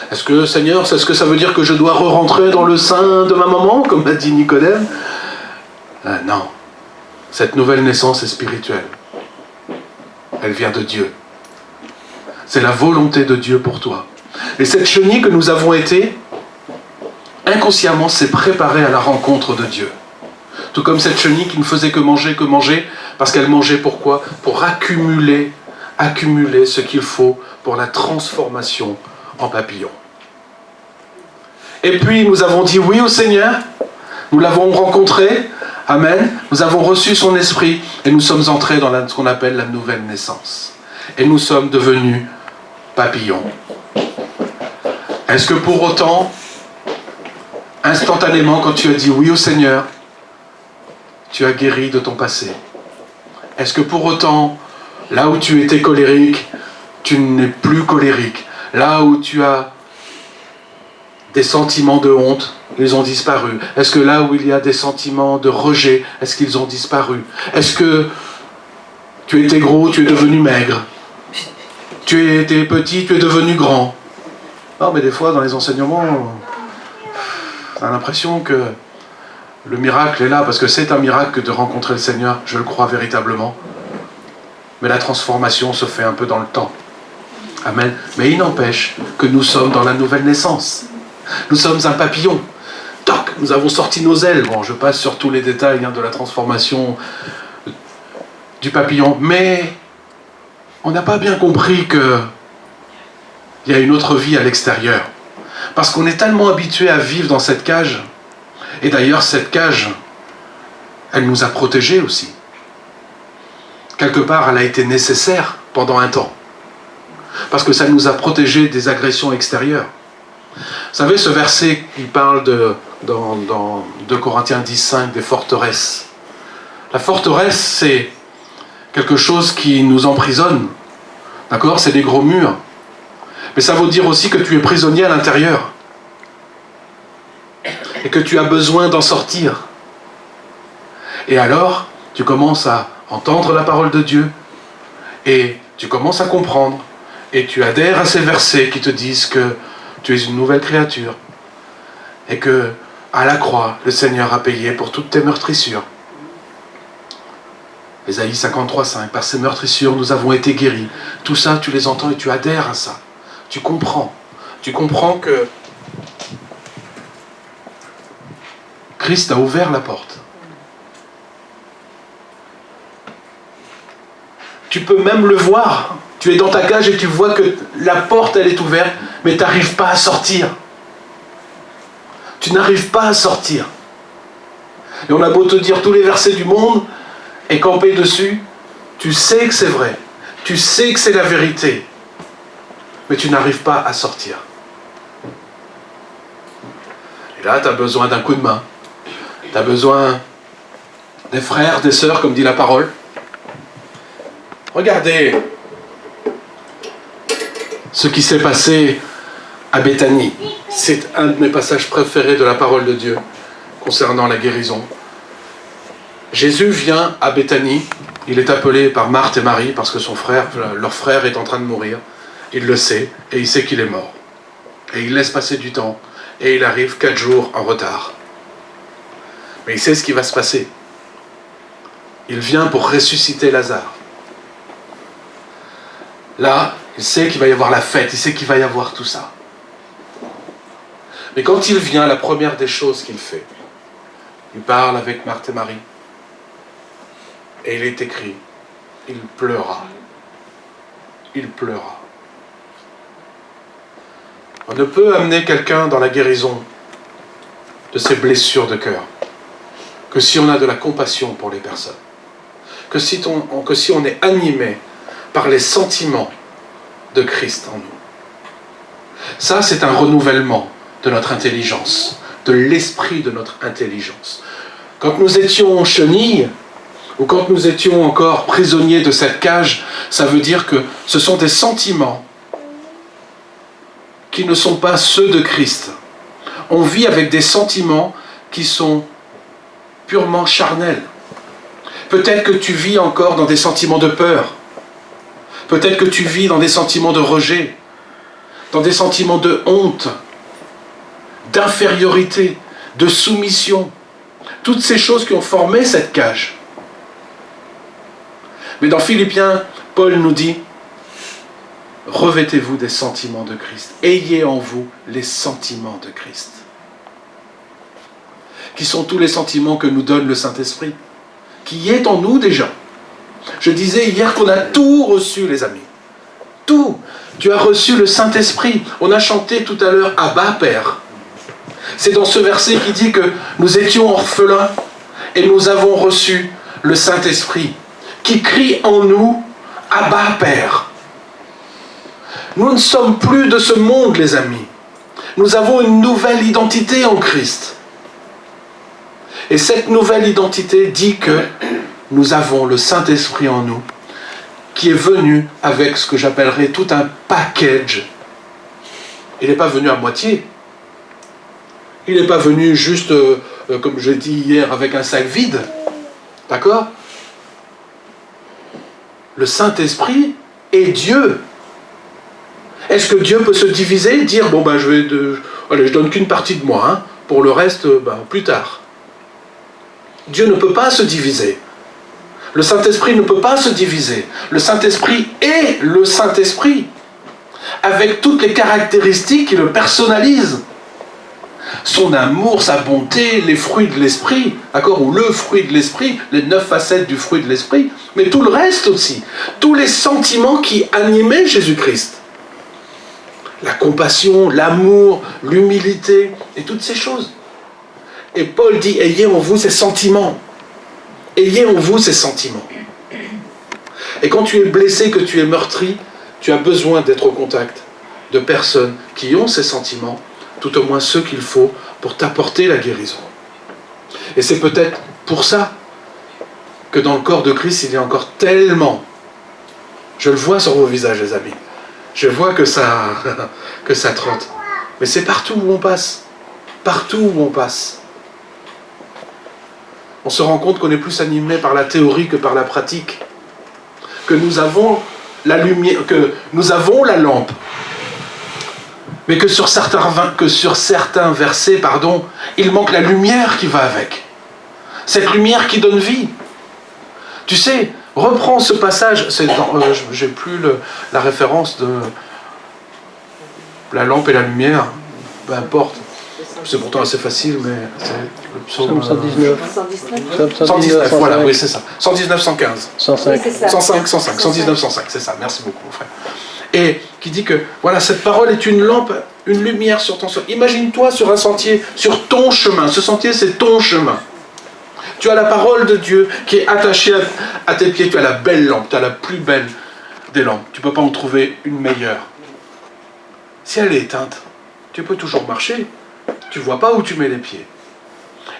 Est-ce que, Seigneur, est-ce que ça veut dire que je dois re-rentrer dans le sein de ma maman, comme l'a dit Nicodème? Non. Cette nouvelle naissance est spirituelle. Elle vient de Dieu. C'est la volonté de Dieu pour toi. Et cette chenille que nous avons été, inconsciemment, s'est préparée à la rencontre de Dieu. Tout comme cette chenille qui ne faisait que manger, parce qu'elle mangeait pourquoi? Pour accumuler ce qu'il faut pour la transformation en papillon. Et puis nous avons dit oui au Seigneur, nous l'avons rencontré, amen, nous avons reçu son esprit et nous sommes entrés dans ce qu'on appelle la nouvelle naissance. Et nous sommes devenus papillons. Est-ce que pour autant, instantanément, quand tu as dit oui au Seigneur, tu as guéri de ton passé? Est-ce que pour autant, là où tu étais colérique, tu n'es plus colérique? Là où tu as des sentiments de honte, ils ont disparu. Est-ce que là où il y a des sentiments de rejet, est-ce qu'ils ont disparu? Est-ce que tu étais gros, tu es devenu maigre? Tu étais petit, tu es devenu grand? Non, mais des fois, dans les enseignements, on a l'impression que le miracle est là, parce que c'est un miracle de rencontrer le Seigneur, je le crois véritablement. Mais la transformation se fait un peu dans le temps. Amen. Mais il n'empêche que nous sommes dans la nouvelle naissance. Nous sommes un papillon. Toc, nous avons sorti nos ailes. Bon, je passe sur tous les détails de la transformation du papillon. Mais on n'a pas bien compris qu'il y a une autre vie à l'extérieur. Parce qu'on est tellement habitué à vivre dans cette cage. Et d'ailleurs, cette cage, elle nous a protégés aussi. Quelque part, elle a été nécessaire pendant un temps. Parce que ça nous a protégés des agressions extérieures. Vous savez, ce verset, il parle dans 2 Corinthiens 10,5 des forteresses. La forteresse, c'est quelque chose qui nous emprisonne. D'accord? C'est des gros murs. Mais ça veut dire aussi que tu es prisonnier à l'intérieur. Et que tu as besoin d'en sortir. Et alors, tu commences à entendre la parole de Dieu. Et tu commences à comprendre. Et tu adhères à ces versets qui te disent que tu es une nouvelle créature. Et que, à la croix, le Seigneur a payé pour toutes tes meurtrissures. Ésaïe 53,5, par ces meurtrissures, nous avons été guéris. Tout ça, tu les entends et tu adhères à ça. Tu comprends. Tu comprends que Christ a ouvert la porte. Tu peux même le voir. Tu es dans ta cage et tu vois que la porte, elle est ouverte, mais tu n'arrives pas à sortir. Tu n'arrives pas à sortir. Et on a beau te dire tous les versets du monde et camper dessus, tu sais que c'est vrai. Tu sais que c'est la vérité. Mais tu n'arrives pas à sortir. Et là, tu as besoin d'un coup de main. Tu as besoin des frères, des sœurs, comme dit la parole. Regardez ce qui s'est passé à Béthanie. C'est un de mes passages préférés de la parole de Dieu concernant la guérison. Jésus vient à Béthanie. Il est appelé par Marthe et Marie parce que leur frère est en train de mourir. Il le sait et il sait qu'il est mort. Et il laisse passer du temps et il arrive 4 jours en retard. Mais il sait ce qui va se passer. Il vient pour ressusciter Lazare. Là, il sait qu'il va y avoir la fête, il sait qu'il va y avoir tout ça. Mais quand il vient, la première des choses qu'il fait, il parle avec Marthe et Marie. Et il est écrit, il pleura. Il pleura. On ne peut amener quelqu'un dans la guérison de ses blessures de cœur que si on a de la compassion pour les personnes. Que si on est animé par les sentiments de Christ en nous. Ça, c'est un renouvellement de notre intelligence, de l'esprit de notre intelligence. Quand nous étions chenilles, ou quand nous étions encore prisonniers de cette cage, ça veut dire que ce sont des sentiments qui ne sont pas ceux de Christ. On vit avec des sentiments qui sont purement charnels. Peut-être que tu vis encore dans des sentiments de peur. Peut-être que tu vis dans des sentiments de rejet, dans des sentiments de honte, d'infériorité, de soumission. Toutes ces choses qui ont formé cette cage. Mais dans Philippiens, Paul nous dit, revêtez-vous des sentiments de Christ. Ayez en vous les sentiments de Christ. Qui sont tous les sentiments que nous donne le Saint-Esprit. Qui est en nous déjà. Je disais hier qu'on a tout reçu, les amis. Tout. Tu as reçu le Saint-Esprit. On a chanté tout à l'heure Abba Père. C'est dans ce verset qui dit que nous étions orphelins et nous avons reçu le Saint-Esprit qui crie en nous Abba Père. Nous ne sommes plus de ce monde, les amis. Nous avons une nouvelle identité en Christ. Et cette nouvelle identité dit que nous avons le Saint-Esprit en nous, qui est venu avec ce que j'appellerais tout un package. Il n'est pas venu à moitié. Il n'est pas venu juste, comme j'ai dit hier, avec un sac vide. D'accord ? Le Saint-Esprit est Dieu. Est-ce que Dieu peut se diviser et dire, bon ben je donne qu'une partie de moi, hein, pour le reste, plus tard. Dieu ne peut pas se diviser. Le Saint-Esprit ne peut pas se diviser. Le Saint-Esprit est le Saint-Esprit, avec toutes les caractéristiques qui le personnalisent. Son amour, sa bonté, les fruits de l'esprit, d'accord, ou le fruit de l'esprit, les 9 facettes du fruit de l'esprit, mais tout le reste aussi, tous les sentiments qui animaient Jésus-Christ. La compassion, l'amour, l'humilité, et toutes ces choses. Et Paul dit, ayez en vous ces sentiments. Ayez en vous ces sentiments. Et quand tu es blessé, que tu es meurtri, tu as besoin d'être au contact de personnes qui ont ces sentiments, tout au moins ceux qu'il faut pour t'apporter la guérison. Et c'est peut-être pour ça que dans le corps de Christ, il y a encore tellement, je le vois sur vos visages, les amis, je vois que ça trotte. Mais c'est partout où on passe. Partout où on passe. On se rend compte qu'on est plus animé par la théorie que par la pratique. Que nous avons la lumière, que nous avons la lampe. Mais que sur certains versets, il manque la lumière qui va avec. Cette lumière qui donne vie. Tu sais, reprends ce passage, j'ai plus la référence de la lampe et la lumière, peu importe. C'est pourtant assez facile, mais c'est le psaume 119. 119, voilà, oui, c'est ça. 119, 115. 105. Oui, c'est ça. 105, 105, 119, 105, c'est ça. Merci beaucoup, mon frère. Et qui dit que, voilà, cette parole est une lampe, une lumière sur ton chemin. Imagine-toi sur un sentier, sur ton chemin. Ce sentier, c'est ton chemin. Tu as la parole de Dieu qui est attachée à tes pieds. Tu as la belle lampe, tu as la plus belle des lampes. Tu ne peux pas en trouver une meilleure. Si elle est éteinte, tu peux toujours marcher. tu ne vois pas où tu mets les pieds.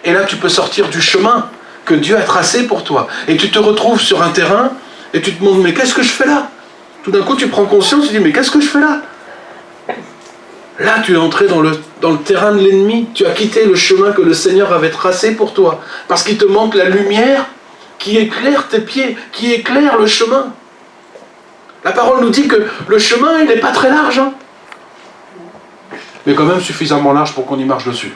Et là, tu peux sortir du chemin que Dieu a tracé pour toi. Et tu te retrouves sur un terrain et tu te demandes, mais qu'est-ce que je fais là? Tout d'un coup, tu prends conscience, tu dis, mais qu'est-ce que je fais là? Là, tu es entré dans le terrain de l'ennemi. Tu as quitté le chemin que le Seigneur avait tracé pour toi. Parce qu'il te manque la lumière qui éclaire tes pieds, qui éclaire le chemin. La parole nous dit que le chemin, il n'est pas très large. Hein, mais quand même suffisamment large pour qu'on y marche dessus.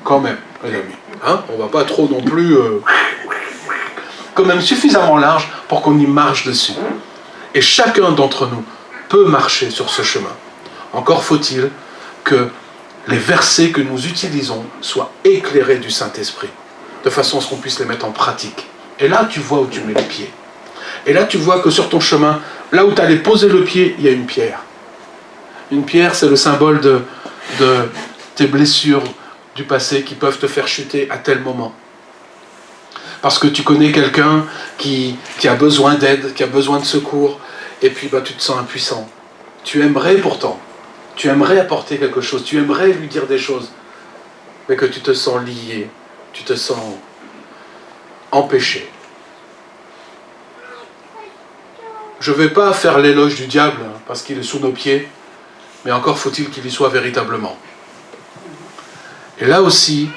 Quand même, les amis. Hein, on ne va pas trop non plus... Quand même suffisamment large pour qu'on y marche dessus. Et chacun d'entre nous peut marcher sur ce chemin. Encore faut-il que les versets que nous utilisons soient éclairés du Saint-Esprit, de façon à ce qu'on puisse les mettre en pratique. Et là, tu vois où tu mets le pied. Et là, tu vois que sur ton chemin, là où tu allais poser le pied, il y a une pierre. Une pierre, c'est le symbole de tes blessures du passé qui peuvent te faire chuter à tel moment. Parce que tu connais quelqu'un qui a besoin d'aide, qui a besoin de secours, et puis tu te sens impuissant. Tu aimerais pourtant, tu aimerais apporter quelque chose, tu aimerais lui dire des choses, mais que tu te sens lié, tu te sens empêché. Je ne vais pas faire l'éloge du diable, parce qu'il est sous nos pieds, mais encore faut-il qu'il y soit véritablement. Et là aussi,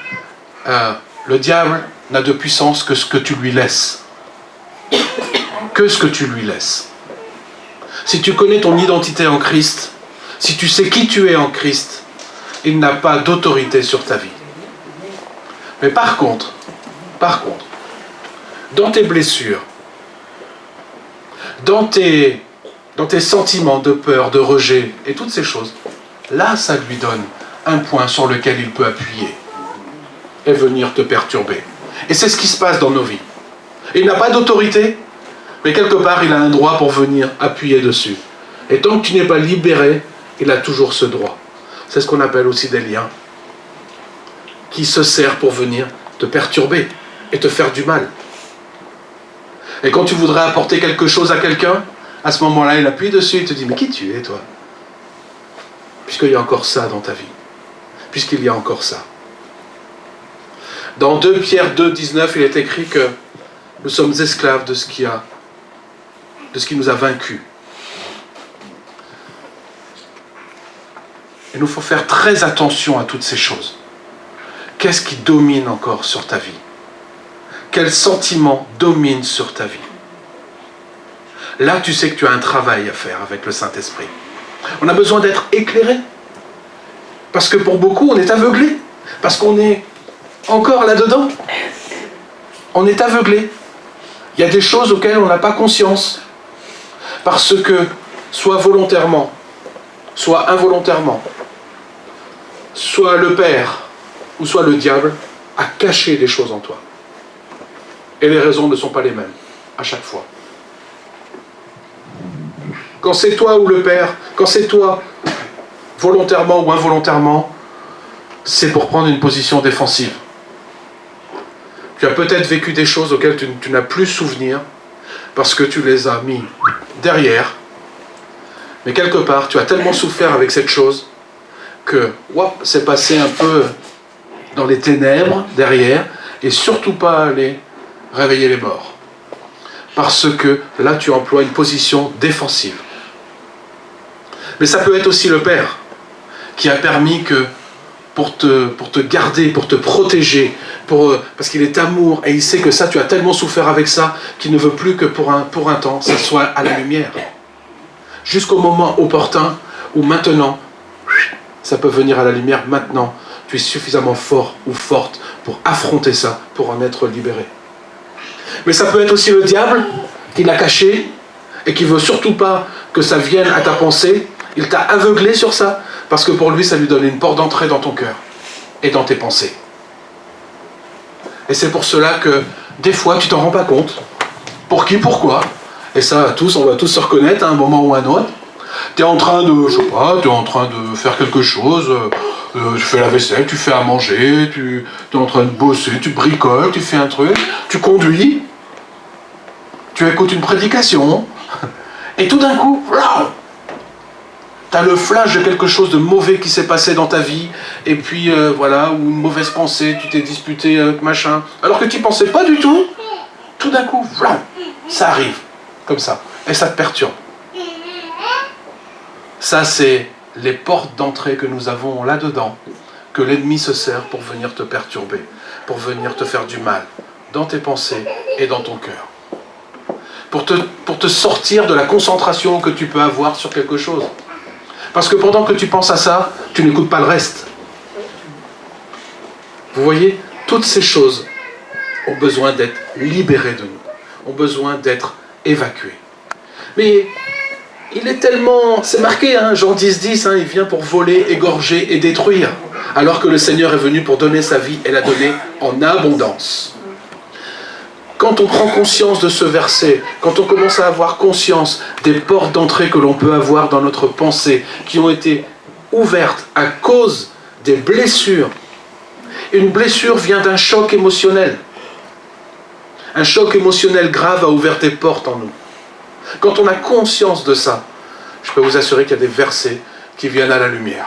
le diable n'a de puissance que ce que tu lui laisses. Que ce que tu lui laisses. Si tu connais ton identité en Christ, si tu sais qui tu es en Christ, il n'a pas d'autorité sur ta vie. Mais par contre, dans tes blessures, dans tes sentiments de peur, de rejet, et toutes ces choses, là, ça lui donne un point sur lequel il peut appuyer et venir te perturber. Et c'est ce qui se passe dans nos vies. Il n'a pas d'autorité, mais quelque part, il a un droit pour venir appuyer dessus. Et tant que tu n'es pas libéré, il a toujours ce droit. C'est ce qu'on appelle aussi des liens, qui se servent pour venir te perturber et te faire du mal. Et quand tu voudrais apporter quelque chose à quelqu'un, à ce moment-là, il appuie dessus et te dit, mais qui tu es, toi? Puisqu'il y a encore ça dans ta vie. Puisqu'il y a encore ça. Dans 2 Pierre 2, 19, il est écrit que nous sommes esclaves de ce qui nous a vaincus. Il nous faut faire très attention à toutes ces choses. Qu'est-ce qui domine encore sur ta vie? Quel sentiment domine sur ta vie? Là, tu sais que tu as un travail à faire avec le Saint-Esprit. On a besoin d'être éclairé. Parce que pour beaucoup, on est aveuglé. Parce qu'on est encore là-dedans. On est aveuglé. Il y a des choses auxquelles on n'a pas conscience. Parce que, soit volontairement, soit involontairement, soit le Père, ou soit le diable, a caché des choses en toi. Et les raisons ne sont pas les mêmes, à chaque fois. Quand c'est toi ou le Père, quand c'est toi, volontairement ou involontairement, c'est pour prendre une position défensive. Tu as peut-être vécu des choses auxquelles tu n'as plus souvenir, parce que tu les as mis derrière, mais quelque part, tu as tellement souffert avec cette chose, que, c'est passé un peu dans les ténèbres, derrière, et surtout pas aller réveiller les morts. Parce que là, tu emploies une position défensive. Mais ça peut être aussi le Père, qui a permis que, pour te garder, pour te protéger, parce qu'il est amour, et il sait que ça, tu as tellement souffert avec ça, qu'il ne veut plus que pour un temps, ça soit à la lumière. Jusqu'au moment opportun, où maintenant, ça peut venir à la lumière, maintenant, tu es suffisamment fort ou forte pour affronter ça, pour en être libéré. Mais ça peut être aussi le diable qui l'a caché et qui ne veut surtout pas que ça vienne à ta pensée. Il t'a aveuglé sur ça parce que pour lui, ça lui donne une porte d'entrée dans ton cœur et dans tes pensées. Et c'est pour cela que des fois, tu t'en rends pas compte. Pour qui, pourquoi? Et ça, on va tous se reconnaître à un moment ou à un autre. Tu es en train de, tu es en train de faire quelque chose, tu fais la vaisselle, tu fais à manger, tu es en train de bosser, tu bricoles, tu fais un truc, tu conduis, tu écoutes une prédication, et tout d'un coup, Tu as le flash de quelque chose de mauvais qui s'est passé dans ta vie, et puis voilà, ou une mauvaise pensée, tu t'es disputé avec machin, alors que tu n'y pensais pas du tout, tout d'un coup, voilà, ça arrive, comme ça, et ça te perturbe. Ça, c'est les portes d'entrée que nous avons là-dedans, que l'ennemi se sert pour venir te perturber, pour venir te faire du mal, dans tes pensées et dans ton cœur. Pour te sortir de la concentration que tu peux avoir sur quelque chose. Parce que pendant que tu penses à ça, tu n'écoutes pas le reste. Vous voyez, toutes ces choses ont besoin d'être libérées de nous, ont besoin d'être évacuées. Mais il est tellement... C'est marqué, hein, Jean 10, il vient pour voler, égorger et détruire, alors que le Seigneur est venu pour donner sa vie et la donner en abondance. Quand on prend conscience de ce verset, quand on commence à avoir conscience des portes d'entrée que l'on peut avoir dans notre pensée, qui ont été ouvertes à cause des blessures, une blessure vient d'un choc émotionnel. Un choc émotionnel grave a ouvert des portes en nous. Quand on a conscience de ça, je peux vous assurer qu'il y a des versets qui viennent à la lumière,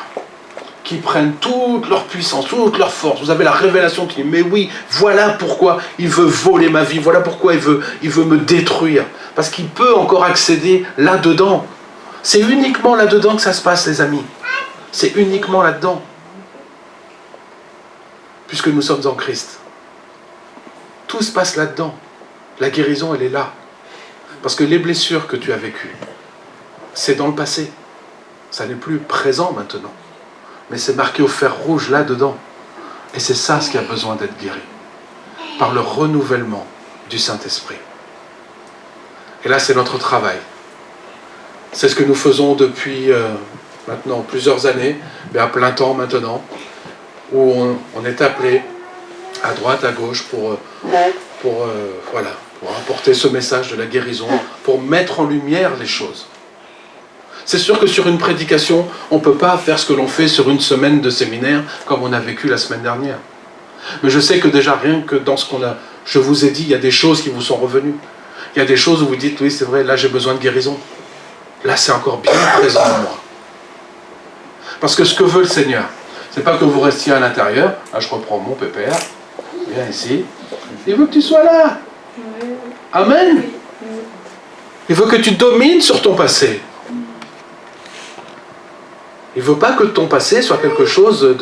qui prennent toute leur puissance, toute leur force. Vous avez la révélation qui dit, mais oui, voilà pourquoi il veut voler ma vie, voilà pourquoi il veut me détruire. Parce qu'il peut encore accéder là-dedans. C'est uniquement là-dedans que ça se passe, les amis. C'est uniquement là-dedans. Puisque nous sommes en Christ. Tout se passe là-dedans. La guérison, elle est là. Parce que les blessures que tu as vécues, c'est dans le passé. Ça n'est plus présent maintenant. Mais c'est marqué au fer rouge là-dedans. Et c'est ça ce qui a besoin d'être guéri. Par le renouvellement du Saint-Esprit. Et là, c'est notre travail. C'est ce que nous faisons depuis maintenant plusieurs années, mais à plein temps maintenant, où on est appelé à droite, à gauche pour apporter ce message de la guérison, pour mettre en lumière les choses. C'est sûr que sur une prédication, on ne peut pas faire ce que l'on fait sur une semaine de séminaire, comme on a vécu la semaine dernière. Mais je sais que déjà, rien que dans ce je vous ai dit, il y a des choses qui vous sont revenues. Il y a des choses où vous dites, oui, c'est vrai, là j'ai besoin de guérison. Là, c'est encore bien présent en moi. Parce que ce que veut le Seigneur, c'est pas que vous restiez à l'intérieur. Là, je reprends mon pépère. Viens ici. Il veut que tu sois là. Amen. Il veut que tu domines sur ton passé. Il ne veut pas que ton passé soit quelque chose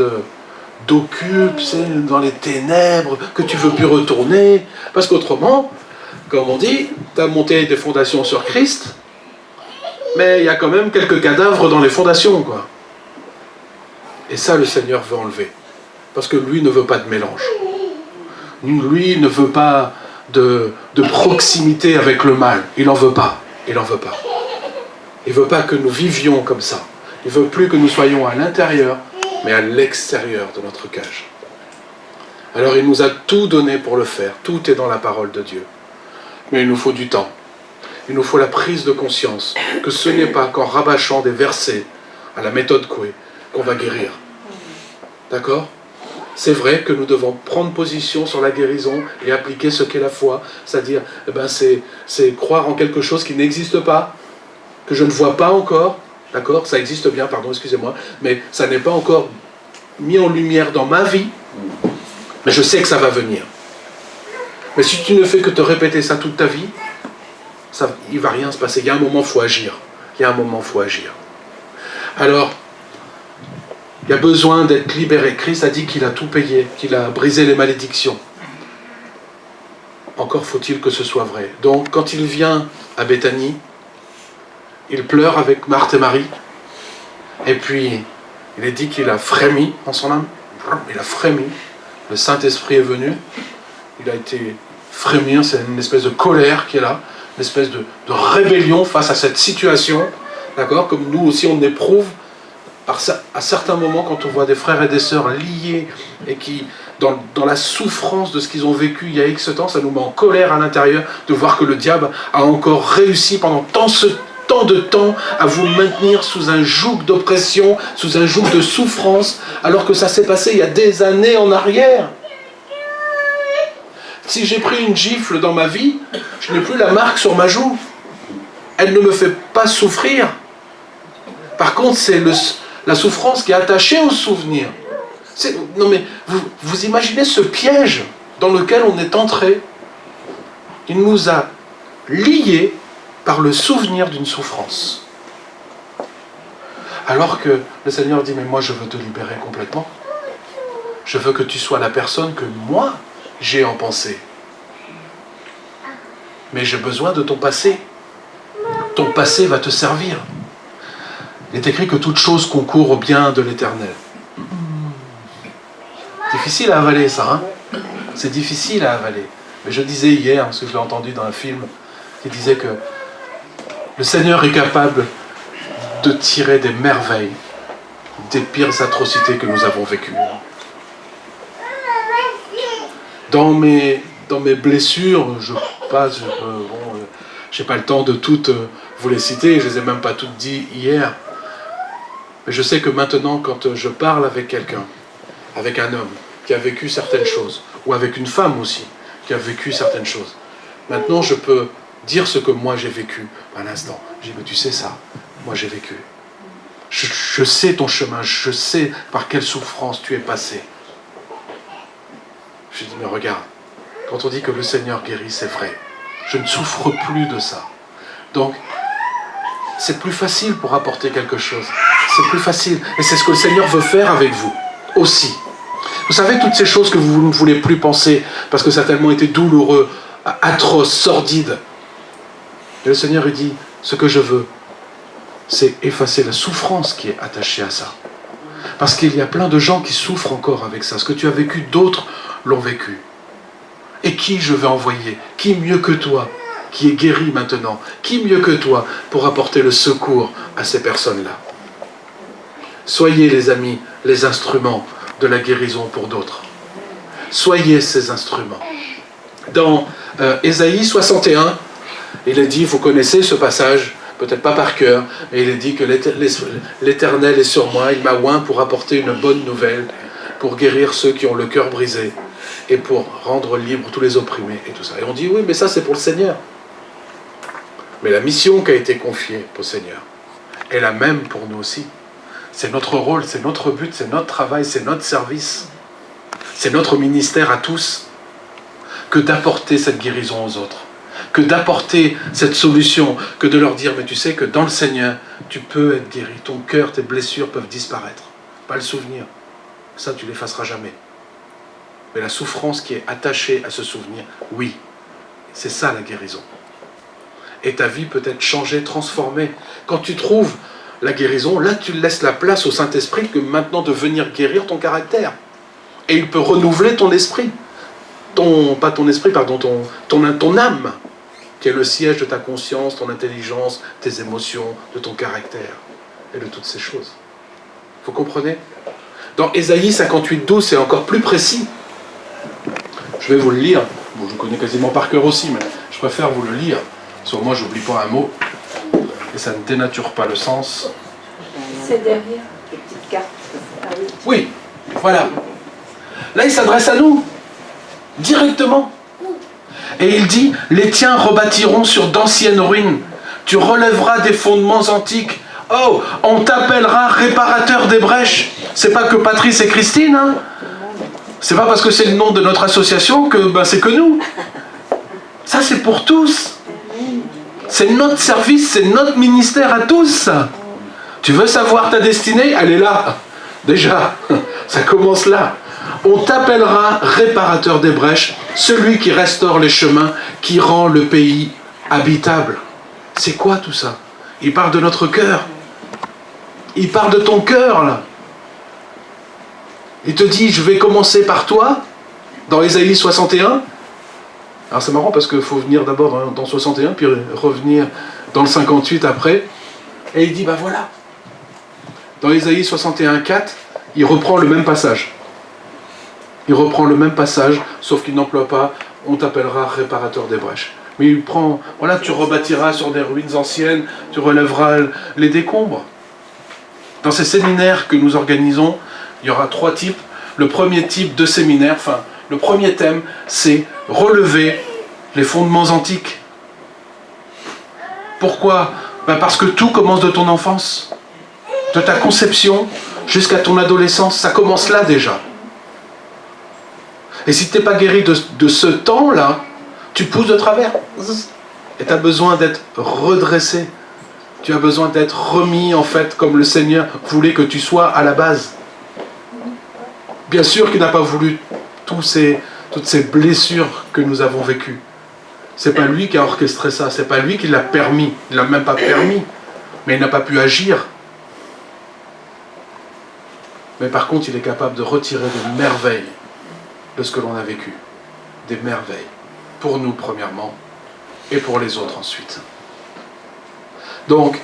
d'occupe, dans les ténèbres, que tu ne veux plus retourner. Parce qu'autrement, comme on dit, tu as monté des fondations sur Christ, mais il y a quand même quelques cadavres dans les fondations, quoi. Et ça, le Seigneur veut enlever. Parce que lui ne veut pas de mélange. Lui ne veut pas de proximité avec le mal. Il n'en veut pas. Il n'en veut pas. Il ne veut pas que nous vivions comme ça. Il ne veut plus que nous soyons à l'intérieur, mais à l'extérieur de notre cage. Alors il nous a tout donné pour le faire. Tout est dans la parole de Dieu. Mais il nous faut du temps. Il nous faut la prise de conscience que ce n'est pas qu'en rabâchant des versets à la méthode Coué qu'on va guérir. D'accord ? C'est vrai que nous devons prendre position sur la guérison et appliquer ce qu'est la foi. C'est-à-dire, c'est croire en quelque chose qui n'existe pas, que je ne vois pas encore. D'accord ? Ça existe bien, pardon, excusez-moi, mais ça n'est pas encore mis en lumière dans ma vie, mais je sais que ça va venir. Mais si tu ne fais que te répéter ça toute ta vie, il ne va rien se passer. Il y a un moment, il faut agir. Il y a un moment, il faut agir. Alors, il y a besoin d'être libéré. Christ a dit qu'il a tout payé, qu'il a brisé les malédictions. Encore faut-il que ce soit vrai. Donc, quand il vient à Béthanie, il pleure avec Marthe et Marie. Et puis, il est dit qu'il a frémi en son âme. Il a frémi. Le Saint-Esprit est venu. Il a été frémir. C'est une espèce de colère qui est là. Une espèce de rébellion face à cette situation. D'accord ? Comme nous aussi, on éprouve à certains moments quand on voit des frères et des sœurs liés et qui, dans la souffrance de ce qu'ils ont vécu il y a X temps, ça nous met en colère à l'intérieur de voir que le diable a encore réussi pendant tant de temps à vous maintenir sous un joug d'oppression, sous un joug de souffrance, alors que ça s'est passé il y a des années en arrière. Si j'ai pris une gifle dans ma vie, je n'ai plus la marque sur ma joue. Elle ne me fait pas souffrir. Par contre, c'est la souffrance qui est attachée au souvenir. Non mais, vous imaginez ce piège dans lequel on est entré. Il nous a liés par le souvenir d'une souffrance. Alors que le Seigneur dit, mais moi je veux te libérer complètement. Je veux que tu sois la personne que moi j'ai en pensée. Mais j'ai besoin de ton passé. Ton passé va te servir. Il est écrit que toute chose concourt au bien de l'Éternel. Difficile à avaler ça, hein? C'est difficile à avaler. Mais je disais hier, parce que je l'ai entendu dans un film, qui disait que le Seigneur est capable de tirer des merveilles des pires atrocités que nous avons vécues. Dans mes blessures, j'ai pas le temps de toutes vous les citer, je les ai même pas toutes dites hier. Mais je sais que maintenant, quand je parle avec quelqu'un, avec un homme qui a vécu certaines choses, ou avec une femme aussi, qui a vécu certaines choses, maintenant je peux dire ce que moi j'ai vécu à l'instant. J'ai dit, mais tu sais ça, moi j'ai vécu. Je sais ton chemin, je sais par quelle souffrance tu es passé. Je dis, mais regarde, quand on dit que le Seigneur guérit, c'est vrai. Je ne souffre plus de ça. Donc, c'est plus facile pour apporter quelque chose. C'est plus facile. Et c'est ce que le Seigneur veut faire avec vous aussi. Vous savez, toutes ces choses que vous ne voulez plus penser, parce que ça a tellement été douloureux, atroce, sordide. Et le Seigneur, il dit, ce que je veux, c'est effacer la souffrance qui est attachée à ça. Parce qu'il y a plein de gens qui souffrent encore avec ça. Ce que tu as vécu, d'autres l'ont vécu. Et qui je vais envoyer? Qui mieux que toi, qui est guéri maintenant? Qui mieux que toi pour apporter le secours à ces personnes-là? Soyez, les amis, les instruments de la guérison pour d'autres. Soyez ces instruments. Dans Ésaïe 61, il est dit, vous connaissez ce passage, peut-être pas par cœur, mais il est dit que l'Éternel est sur moi, il m'a oint pour apporter une bonne nouvelle, pour guérir ceux qui ont le cœur brisé, et pour rendre libre tous les opprimés, et tout ça. Et on dit, oui, mais ça c'est pour le Seigneur. Mais la mission qui a été confiée au Seigneur est la même pour nous aussi. C'est notre rôle, c'est notre but, c'est notre travail, c'est notre service. C'est notre ministère à tous, que d'apporter cette guérison aux autres, que d'apporter cette solution, que de leur dire, mais tu sais que dans le Seigneur, tu peux être guéri, ton cœur, tes blessures peuvent disparaître. Pas le souvenir, ça tu l'effaceras jamais. Mais la souffrance qui est attachée à ce souvenir, oui, c'est ça la guérison. Et ta vie peut être changée, transformée. Quand tu trouves la guérison, là tu laisses la place au Saint-Esprit que maintenant de venir guérir ton caractère. Et il peut renouveler ton esprit. Ton âme, qui est le siège de ta conscience, ton intelligence, tes émotions, de ton caractère, et de toutes ces choses. Vous comprenez? Dans Ésaïe 58:12, c'est encore plus précis. Je vais vous le lire. Bon, je le connais quasiment par cœur aussi, mais je préfère vous le lire. Parce que moi, j'oublie pas un mot. Et ça ne dénature pas le sens. C'est derrière les petites cartes. Ah oui. Oui, voilà. Là, il s'adresse à nous. Directement. Et il dit, les tiens rebâtiront sur d'anciennes ruines. Tu relèveras des fondements antiques. Oh, on t'appellera réparateur des brèches. C'est pas que Patrice et Christine, hein. C'est pas parce que c'est le nom de notre association que c'est que nous. Ça, c'est pour tous. C'est notre service, c'est notre ministère à tous. Tu veux savoir ta destinée? Elle est là. Déjà, ça commence là. On t'appellera réparateur des brèches, celui qui restaure les chemins, qui rend le pays habitable. C'est quoi tout ça? Il parle de notre cœur. Il parle de ton cœur, là. Il te dit, je vais commencer par toi, dans Ésaïe 61. Alors c'est marrant parce qu'il faut venir d'abord dans 61, puis revenir dans le 58 après. Et il dit, ben voilà. Dans Ésaïe 61:4, il reprend le même passage. Il reprend le même passage, sauf qu'il n'emploie pas « on t'appellera réparateur des brèches ». Mais il prend, voilà, tu rebâtiras sur des ruines anciennes, tu relèveras les décombres. Dans ces séminaires que nous organisons, il y aura 3 types. Le premier type de séminaire, le premier thème, c'est relever les fondements antiques. Pourquoi? Parce que tout commence de ton enfance. de ta conception jusqu'à ton adolescence, ça commence là déjà. Et si tu n'es pas guéri de ce temps-là, tu pousses de travers. Et tu as besoin d'être redressé. Tu as besoin d'être remis, en fait, comme le Seigneur voulait que tu sois à la base. Bien sûr qu'il n'a pas voulu toutes ces blessures que nous avons vécues. C'est pas lui qui a orchestré ça, c'est pas lui qui l'a permis. Il l'a même pas permis, mais il n'a pas pu agir. Mais par contre, il est capable de retirer des merveilles de ce que l'on a vécu. Des merveilles. Pour nous, premièrement, et pour les autres ensuite. Donc,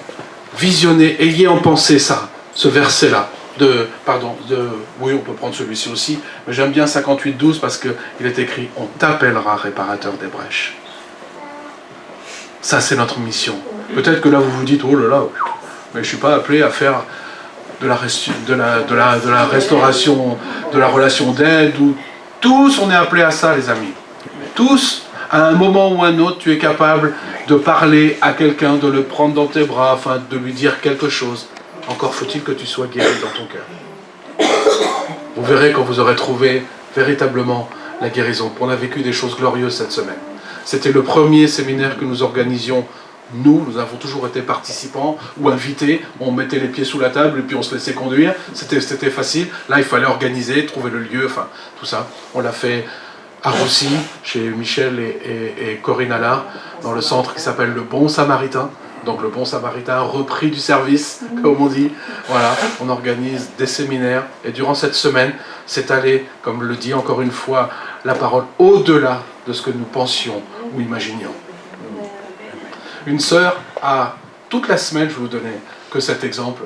visionnez, ayez en pensée ça, ce verset-là. Oui, on peut prendre celui-ci aussi, mais j'aime bien 58-12 parce qu'il est écrit « On t'appellera réparateur des brèches ». Ça, c'est notre mission. Peut-être que là, vous vous dites « Oh là là, mais je ne suis pas appelé à faire de la restauration, de la relation d'aide. » Tous, on est appelés à ça, les amis. Tous, à un moment ou un autre, tu es capable de parler à quelqu'un, de le prendre dans tes bras, afin de lui dire quelque chose. Encore faut-il que tu sois guéri dans ton cœur. Vous verrez quand vous aurez trouvé véritablement la guérison. On a vécu des choses glorieuses cette semaine. C'était le premier séminaire que nous organisions. Nous avons toujours été participants ou invités. On mettait les pieds sous la table et puis on se laissait conduire. C'était facile. Là, il fallait organiser, trouver le lieu, enfin, tout ça. On l'a fait à Roussy, chez Michel et Corinne Allard, dans le centre qui s'appelle le Bon Samaritain. Donc le Bon Samaritain repris du service, comme on dit. Voilà, on organise des séminaires. Et durant cette semaine, c'est allé, comme le dit encore une fois la parole, au-delà de ce que nous pensions ou imaginions. Une sœur a, toute la semaine, je vais vous donner que cet exemple,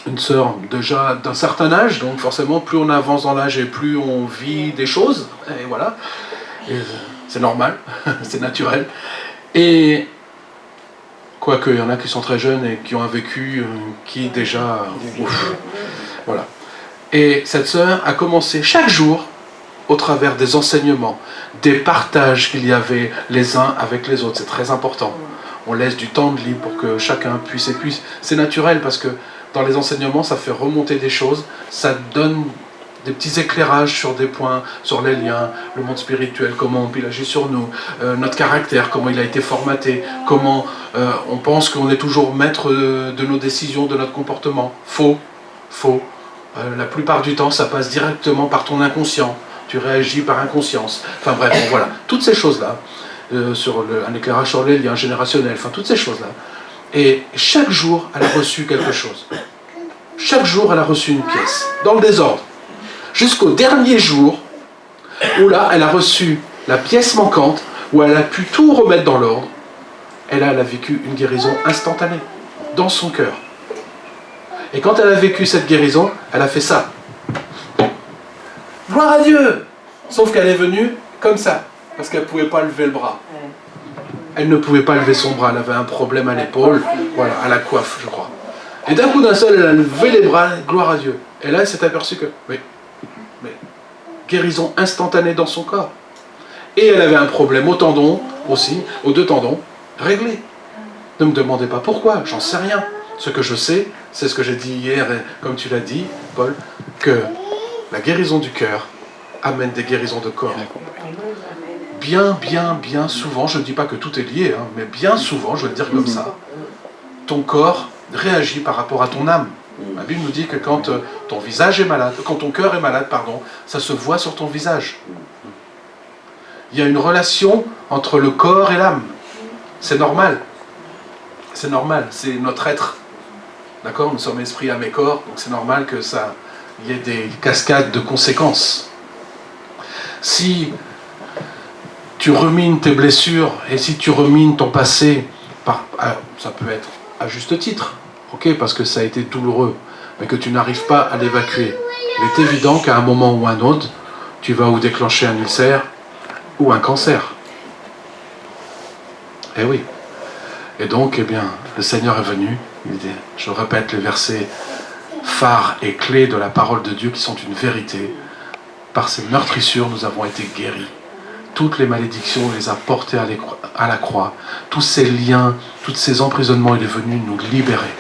une sœur déjà d'un certain âge, donc forcément plus on avance dans l'âge et plus on vit des choses, et voilà, c'est normal, c'est naturel. Et quoique, il y en a qui sont très jeunes et qui ont un vécu qui déjà... Ouf, voilà. Et cette sœur a commencé chaque jour, au travers des enseignements, des partages qu'il y avait les uns avec les autres. C'est très important. On laisse du temps de libre pour que chacun puisse. Et puis, c'est naturel parce que dans les enseignements, ça fait remonter des choses, ça donne des petits éclairages sur des points, sur les liens, le monde spirituel, comment il agit sur nous, notre caractère, comment il a été formaté, comment on pense qu'on est toujours maître de nos décisions, de notre comportement. Faux. La plupart du temps, ça passe directement par ton inconscient. Tu réagis par inconscience. Enfin bref, bon, voilà. Toutes ces choses-là, un éclairage sur les liens générationnels, enfin toutes ces choses-là. Et chaque jour, elle a reçu quelque chose. Chaque jour, elle a reçu une pièce, dans le désordre. Jusqu'au dernier jour, où là, elle a reçu la pièce manquante, où elle a pu tout remettre dans l'ordre. Et là, elle a vécu une guérison instantanée, dans son cœur. Et quand elle a vécu cette guérison, elle a fait ça. Gloire à Dieu! Sauf qu'elle est venue comme ça, parce qu'elle ne pouvait pas lever le bras. Elle ne pouvait pas lever son bras, elle avait un problème à l'épaule, voilà, à la coiffe, je crois. Et d'un coup d'un seul, elle a levé les bras, gloire à Dieu. Et là, elle s'est aperçue que, oui, mais guérison instantanée dans son corps. Et elle avait un problème au tendon aussi, aux deux tendons, réglé. Ne me demandez pas pourquoi, j'en sais rien. Ce que je sais, c'est ce que j'ai dit hier, et comme tu l'as dit, Paul, que la guérison du cœur amène des guérisons de corps. Bien souvent, je ne dis pas que tout est lié, hein, mais bien souvent, je vais le dire comme ça, ton corps réagit par rapport à ton âme. La Bible nous dit que quand ton visage est malade, quand ton cœur est malade, pardon, ça se voit sur ton visage. Il y a une relation entre le corps et l'âme. C'est normal. C'est normal, c'est notre être. D'accord? Nous sommes esprit, âme et corps, donc c'est normal que ça... il y ait des cascades de conséquences. Si tu rumines tes blessures et si tu rumines ton passé, ça peut être à juste titre, ok, parce que ça a été douloureux, mais que tu n'arrives pas à l'évacuer. Il est évident qu'à un moment ou un autre, tu vas ou déclencher un ulcère ou un cancer. Eh oui. Et donc, eh bien, le Seigneur est venu, je répète les versets phares et clés de la parole de Dieu qui sont une vérité. Par ces meurtrissures, nous avons été guéris. Toutes les malédictions, on les a portées à la croix. Tous ces liens, tous ces emprisonnements, il est venu nous libérer.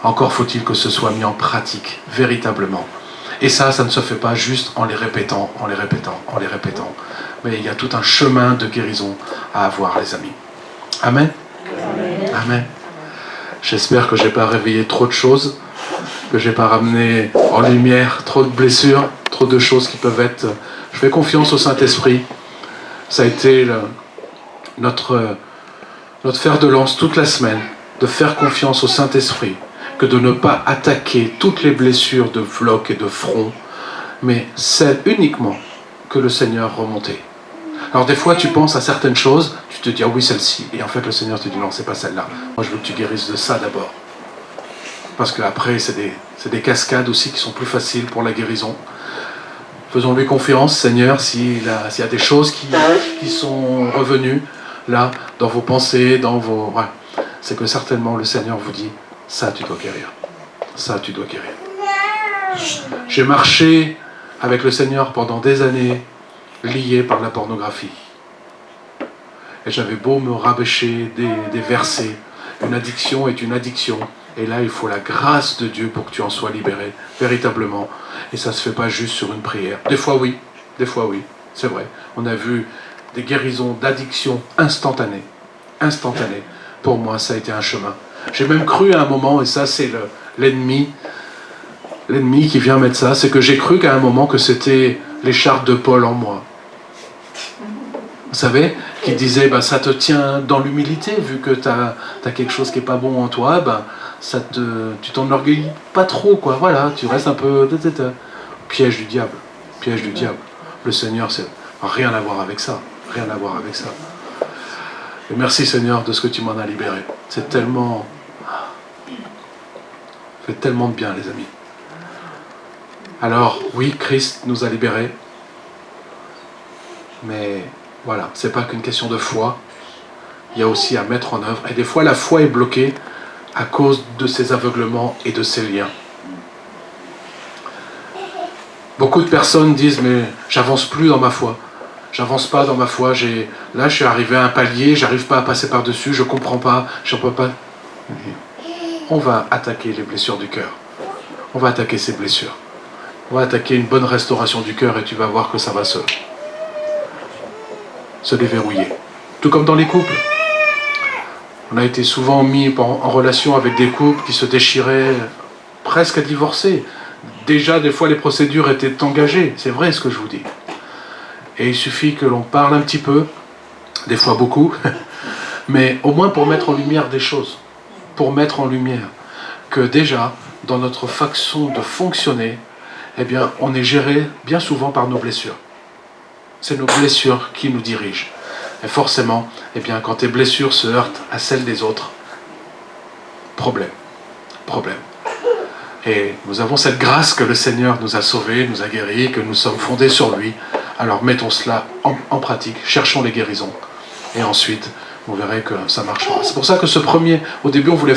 Encore faut-il que ce soit mis en pratique, véritablement. Et ça ne se fait pas juste en les répétant, en les répétant, en les répétant. Mais il y a tout un chemin de guérison à avoir, les amis. Amen. Amen. Amen. J'espère que je n'ai pas réveillé trop de choses, que je n'ai pas ramené en lumière trop de blessures, trop de choses qui peuvent être... Je fais confiance au Saint-Esprit. Ça a été notre fer de lance toute la semaine, de faire confiance au Saint-Esprit, que de ne pas attaquer toutes les blessures de bloc et de front, mais celles uniquement que le Seigneur remontait. Alors des fois tu penses à certaines choses, tu te dis ah oui celle-ci, et en fait le Seigneur te dit non c'est pas celle-là, moi je veux que tu guérisses de ça d'abord. Parce qu'après c'est des cascades aussi qui sont plus faciles pour la guérison. Faisons-lui confiance, Seigneur, s'il y a des choses qui sont revenues là, dans vos pensées, dans vos... Ouais, c'est que certainement le Seigneur vous dit ça tu dois guérir, ça tu dois guérir. J'ai marché avec le Seigneur pendant des années, lié par la pornographie. Et j'avais beau me rabâcher des versets, une addiction est une addiction. Et là, il faut la grâce de Dieu pour que tu en sois libéré, véritablement. Et ça ne se fait pas juste sur une prière. Des fois oui, c'est vrai. On a vu des guérisons d'addiction instantanées. Instantanées. Pour moi, ça a été un chemin. J'ai même cru à un moment, et ça c'est l'ennemi qui vient mettre ça, c'est que j'ai cru qu'à un moment que c'était les chartes de Paul en moi. Vous savez, qui disait bah, ça te tient dans l'humilité, vu que tu as quelque chose qui n'est pas bon en toi, bah, tu t'enorgueillis pas trop, quoi. Voilà, tu restes un peu... Piège du diable. Piège du diable. Le Seigneur, c'est rien à voir avec ça. Rien à voir avec ça. Et merci Seigneur de ce que tu m'en as libéré. C'est tellement... Ça fait tellement de bien, les amis. Alors, oui, Christ nous a libérés. Mais... Voilà, c'est pas qu'une question de foi, il y a aussi à mettre en œuvre. Et des fois, la foi est bloquée à cause de ces aveuglements et de ces liens. Beaucoup de personnes disent, mais j'avance plus dans ma foi. J'avance pas dans ma foi. Là, je suis arrivé à un palier, j'arrive pas à passer par-dessus, je comprends pas, j'en peux pas. On va attaquer les blessures du cœur. On va attaquer ces blessures. On va attaquer une bonne restauration du cœur et tu vas voir que ça va se déverrouiller. Tout comme dans les couples. On a été souvent mis en relation avec des couples qui se déchiraient presque à divorcer. Déjà, des fois, les procédures étaient engagées. C'est vrai ce que je vous dis. Et il suffit que l'on parle un petit peu, des fois beaucoup, mais au moins pour mettre en lumière des choses. Pour mettre en lumière que déjà, dans notre façon de fonctionner, eh bien, on est géré bien souvent par nos blessures. C'est nos blessures qui nous dirigent. Et forcément, eh bien, quand tes blessures se heurtent à celles des autres, problème. Et nous avons cette grâce que le Seigneur nous a sauvés, nous a guéris, que nous sommes fondés sur lui. Alors mettons cela en pratique, cherchons les guérisons. Et ensuite, vous verrez que ça marchera. C'est pour ça que au début on voulait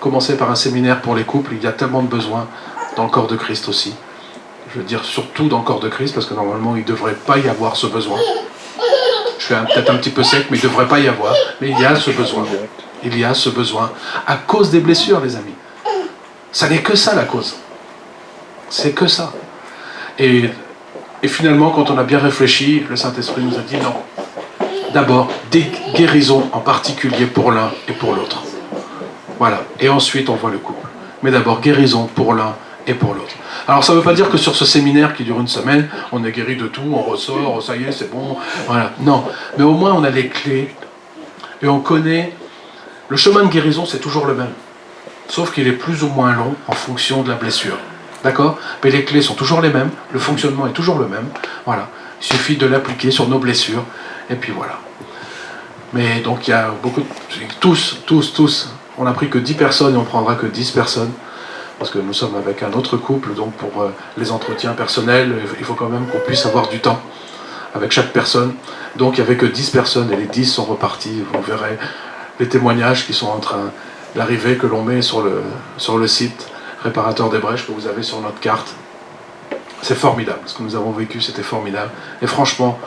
commencer par un séminaire pour les couples. Il y a tellement de besoins dans le corps de Christ aussi. Je veux dire surtout dans le corps de Christ, parce que normalement il ne devrait pas y avoir ce besoin. Je suis peut-être un petit peu sec, mais il ne devrait pas y avoir. Mais il y a ce besoin. Il y a ce besoin. À cause des blessures, les amis. Ça n'est que ça la cause. C'est que ça. Et finalement, quand on a bien réfléchi, le Saint-Esprit nous a dit non. D'abord, des guérisons en particulier pour l'un et pour l'autre. Voilà. Et ensuite, on voit le couple. Mais d'abord, guérison pour l'un et pour l'autre. Alors ça ne veut pas dire que sur ce séminaire qui dure une semaine, on est guéri de tout, on ressort, ça y est, c'est bon, voilà. Non, mais au moins on a les clés et on connaît. Le chemin de guérison, c'est toujours le même. Sauf qu'il est plus ou moins long en fonction de la blessure. D'accord? Mais les clés sont toujours les mêmes, le fonctionnement est toujours le même. Voilà. Il suffit de l'appliquer sur nos blessures, et puis voilà. Mais donc il y a beaucoup de... Tous. On n'a pris que 10 personnes et on ne prendra que 10 personnes. Parce que nous sommes avec un autre couple, donc pour les entretiens personnels, il faut quand même qu'on puisse avoir du temps avec chaque personne. Donc il n'y avait que 10 personnes et les 10 sont repartis. Vous verrez les témoignages qui sont en train d'arriver, que l'on met sur le site Réparateur des Brèches que vous avez sur notre carte. C'est formidable. Ce que nous avons vécu, c'était formidable. Et franchement,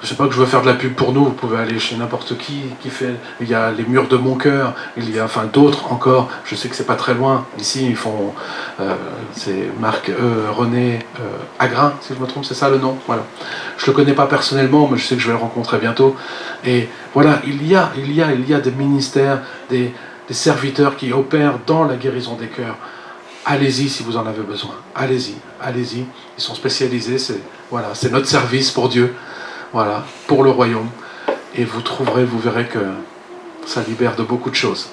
Je sais pas que je veux faire de la pub pour nous, vous pouvez aller chez n'importe qui fait. Il y a les Murs de mon cœur, il y a enfin d'autres encore. Je sais que c'est pas très loin. Ici, ils font. C'est Marc René Agrin, si je me trompe, c'est ça le nom. Voilà. Je le connais pas personnellement, mais je sais que je vais le rencontrer bientôt. Et voilà, il y a des ministères, des serviteurs qui opèrent dans la guérison des cœurs. Allez-y si vous en avez besoin. Allez-y, allez-y. Ils sont spécialisés. Voilà, c'est notre service pour Dieu. Voilà, pour le royaume. Et vous trouverez, vous verrez que ça libère de beaucoup de choses.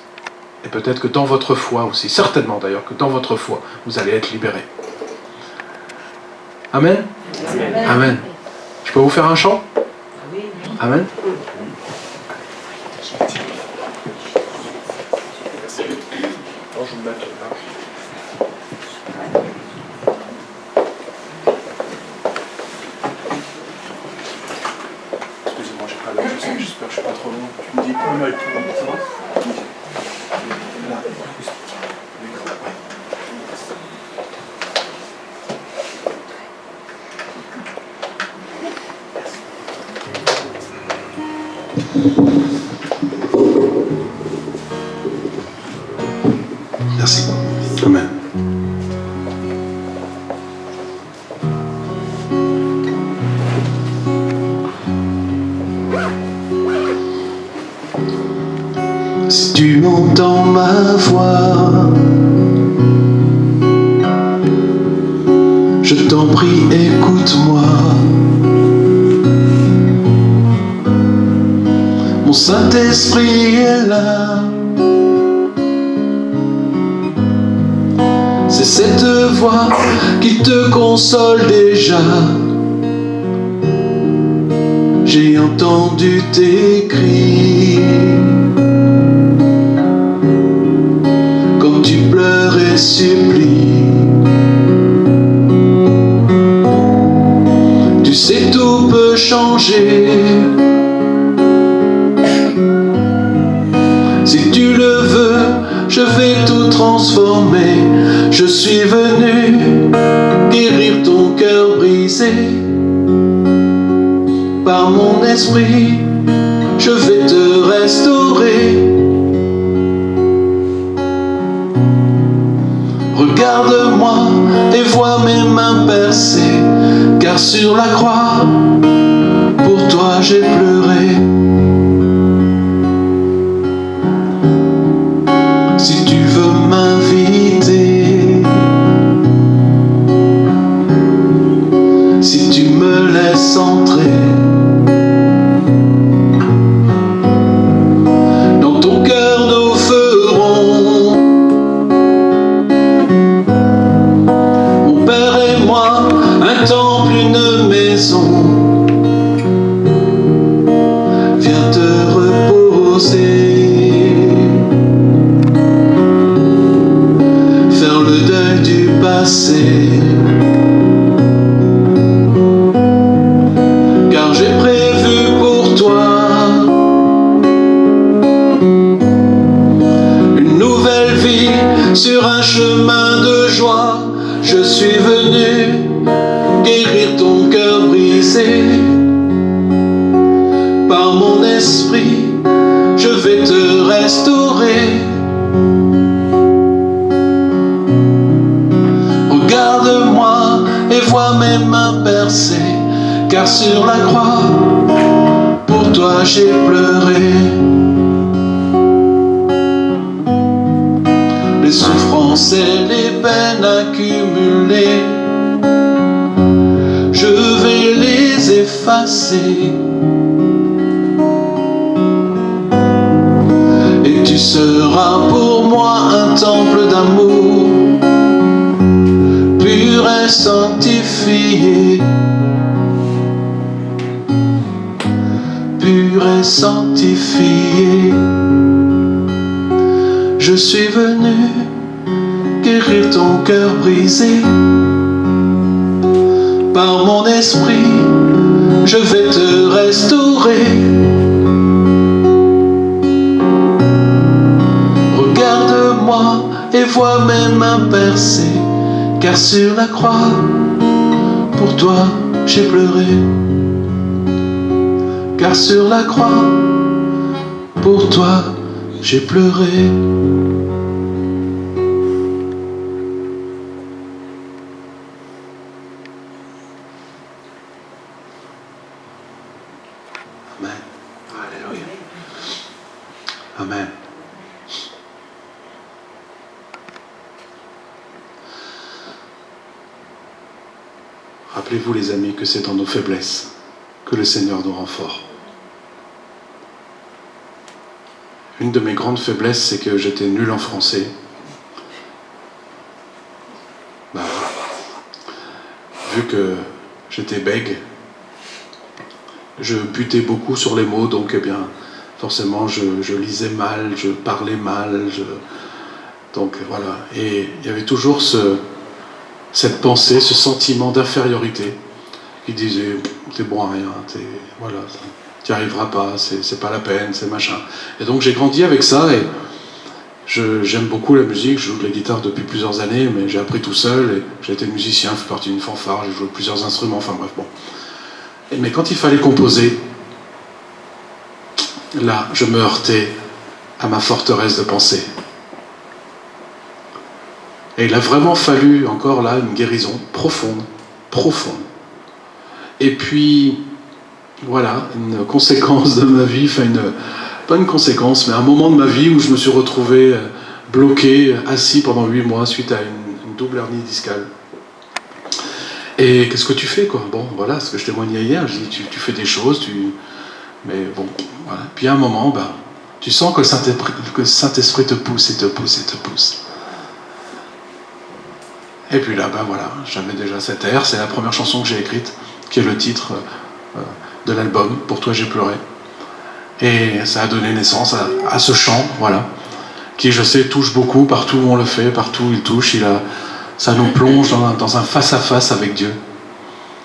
Et peut-être que dans votre foi aussi, certainement d'ailleurs, que dans votre foi, vous allez être libérés. Amen. Amen. Amen. Je peux vous faire un chant? Amen. J'espère que je ne suis pas trop long. Tu me dis ça va? Merci. Amen. Si tu entends ma voix, je t'en prie, écoute-moi. Mon Saint-Esprit est là. C'est cette voix qui te console déjà. J'ai entendu tes cris quand tu pleures et supplies. Tu sais, tout peut changer si tu le veux. Je vais tout transformer. Je suis venu guérir ton cœur brisé. Par mon esprit, je vais te restaurer. Regarde-moi et vois mes mains percées, car sur la croix, pour toi j'ai pleuré. Si tu veux m'inviter, si tu me laisses entrer dans ton cœur, nous ferons, mon Père et moi, un temple, une maison. Viens te reposer, faire le deuil du passé, car j'ai prévu pour toi une nouvelle vie sur un chemin de joie. Je suis venu guérir ton cœur brisé. Par mon esprit, je vais te restaurer. Regarde-moi et vois mes mains percées, car sur la croix, pour toi j'ai pleuré. Les souffrances et les peines accumulées, je vais les effacer. Et tu seras pour moi un temple d'amour, pur et sanctifié, pur et sanctifié. Je suis venu guérir ton cœur brisé. Par mon esprit, je vais te restaurer. Regarde-moi et vois mes mains percées, car sur la croix, pour toi j'ai pleuré. car sur la croix, pour toi, j'ai pleuré. Amen. Alléluia. Amen. Rappelez-vous, les amis, que c'est dans nos faiblesses que le Seigneur nous rend forts. Une de mes grandes faiblesses, c'est que j'étais nul en français. Vu que j'étais bègue, je butais beaucoup sur les mots, donc eh bien, forcément, je lisais mal, je parlais mal, donc voilà. Et il y avait toujours cette pensée, ce sentiment d'infériorité qui disait « t'es bon à rien, voilà, tu n'y arriveras pas, c'est pas la peine, c'est machin ». Et donc j'ai grandi avec ça et j'aime beaucoup la musique, je joue de la guitare depuis plusieurs années, mais j'ai appris tout seul et j'ai été musicien, je fais partie d'une fanfare, j'ai joué plusieurs instruments, enfin bref, bon. Mais quand il fallait composer, là, je me heurtais à ma forteresse de pensée. Et il a vraiment fallu, encore là, une guérison profonde, profonde. Et puis, voilà, une conséquence de ma vie, enfin, pas une conséquence, mais un moment de ma vie où je me suis retrouvé bloqué, assis pendant 8 mois suite à une double hernie discale. Et qu'est-ce que tu fais, quoi? Bon, voilà, ce que je témoignais hier, je dis, tu fais des choses, mais bon, voilà. Puis à un moment, tu sens que le Saint-Esprit te pousse et te pousse et te pousse. Et puis là, voilà, j'avais déjà cet air, c'est la première chanson que j'ai écrite, qui est le titre de l'album, Pour toi j'ai pleuré. Et ça a donné naissance à ce chant, voilà, qui, je sais, touche beaucoup, partout où on le fait, partout où il touche, ça nous plonge dans un face-à-face avec Dieu,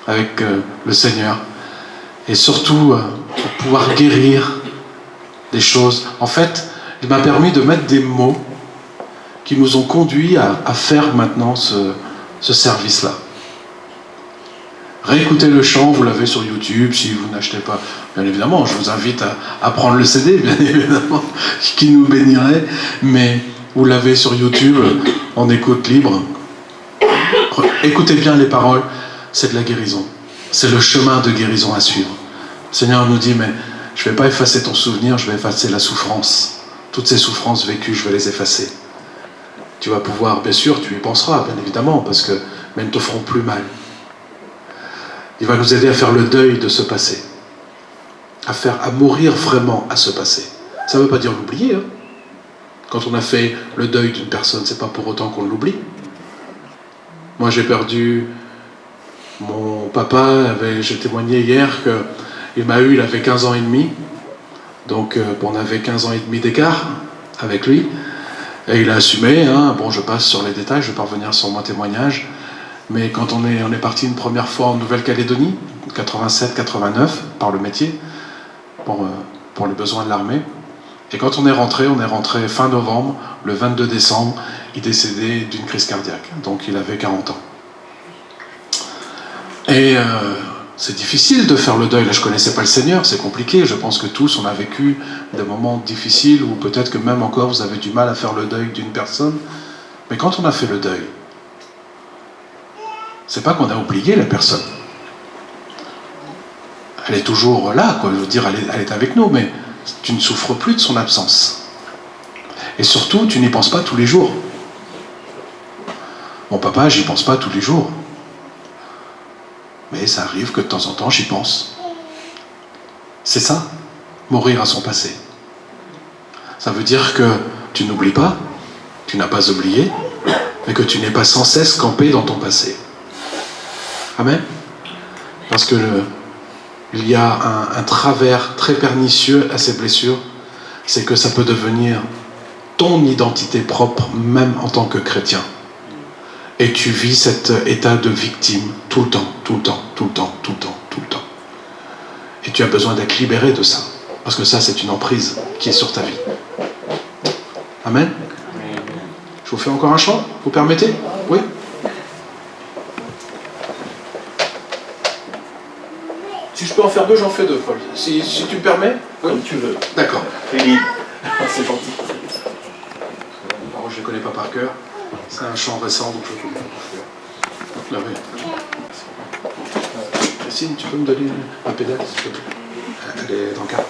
avec le Seigneur. Et surtout, pour pouvoir guérir des choses. En fait, il m'a permis de mettre des mots qui nous ont conduits à faire maintenant ce service-là. Réécoutez le chant, vous l'avez sur YouTube, si vous n'achetez pas, bien évidemment, je vous invite à prendre le CD, bien évidemment, qui nous bénirait, mais vous l'avez sur YouTube, en écoute libre. Écoutez bien les paroles, c'est de la guérison. C'est le chemin de guérison à suivre. Le Seigneur nous dit, mais je ne vais pas effacer ton souvenir, je vais effacer la souffrance. Toutes ces souffrances vécues, je vais les effacer. Tu vas pouvoir, bien sûr, tu y penseras, bien évidemment, mais elles ne te feront plus mal. Il va nous aider à faire le deuil de ce passé, à mourir vraiment à ce passé. Ça ne veut pas dire l'oublier. Hein. Quand on a fait le deuil d'une personne, c'est pas pour autant qu'on l'oublie. Moi, j'ai perdu mon papa. J'ai témoigné hier qu'il m'a eu, il avait 15 ans et demi. Donc, on avait 15 ans et demi d'écart avec lui. Et il a assumé. Hein. Bon, je passe sur les détails, je ne vais pas revenir sur mon témoignage. Mais quand on est parti une première fois en Nouvelle-Calédonie, 87-89, par le métier, pour les besoins de l'armée. Et quand on est rentré fin novembre, le 22 décembre, il décédait d'une crise cardiaque. Donc il avait 40 ans. Et c'est difficile de faire le deuil. Là, je ne connaissais pas le Seigneur, c'est compliqué. Je pense que tous, on a vécu des moments difficiles, ou peut-être que même encore, vous avez du mal à faire le deuil d'une personne. Mais quand on a fait le deuil, c'est pas qu'on a oublié la personne. Elle est toujours là, quoi. Je veux dire, elle est avec nous, mais tu ne souffres plus de son absence. Et surtout, tu n'y penses pas tous les jours. Mon papa, j'y pense pas tous les jours. Mais ça arrive que de temps en temps, j'y pense. C'est ça, mourir à son passé. Ça veut dire que tu n'oublies pas, tu n'as pas oublié, mais que tu n'es pas sans cesse campé dans ton passé. Amen. Parce que il y a un travers très pernicieux à ces blessures, c'est que ça peut devenir ton identité propre, même en tant que chrétien. Et tu vis cet état de victime tout le temps, tout le temps, tout le temps, tout le temps, tout le temps. Et tu as besoin d'être libéré de ça. Parce que ça, c'est une emprise qui est sur ta vie. Amen. Je vous fais encore un chant, vous permettez? Oui. Si je peux peux en faire 2, j'en fais 2, Paul. Si tu me permets. Oui. Comme tu veux. D'accord. C'est gentil. Alors, je ne les connais pas par cœur. C'est un chant récent, donc je connais pas par cœur. Là, oui. Christine, tu peux me donner un pédale, s'il te plaît? Elle est dans le cadre.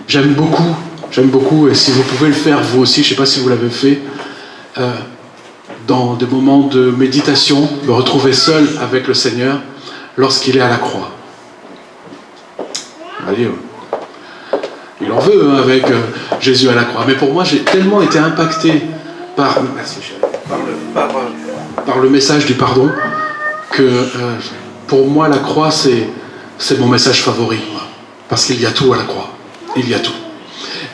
J'aime beaucoup, et si vous pouvez le faire vous aussi, je ne sais pas si vous l'avez fait, dans des moments de méditation, me retrouver seul avec le Seigneur lorsqu'il est à la croix. Allez, il en veut avec Jésus à la croix. Mais pour moi, j'ai tellement été impacté par le message du pardon que pour moi, la croix, c'est mon message favori. Parce qu'il y a tout à la croix. Il y a tout.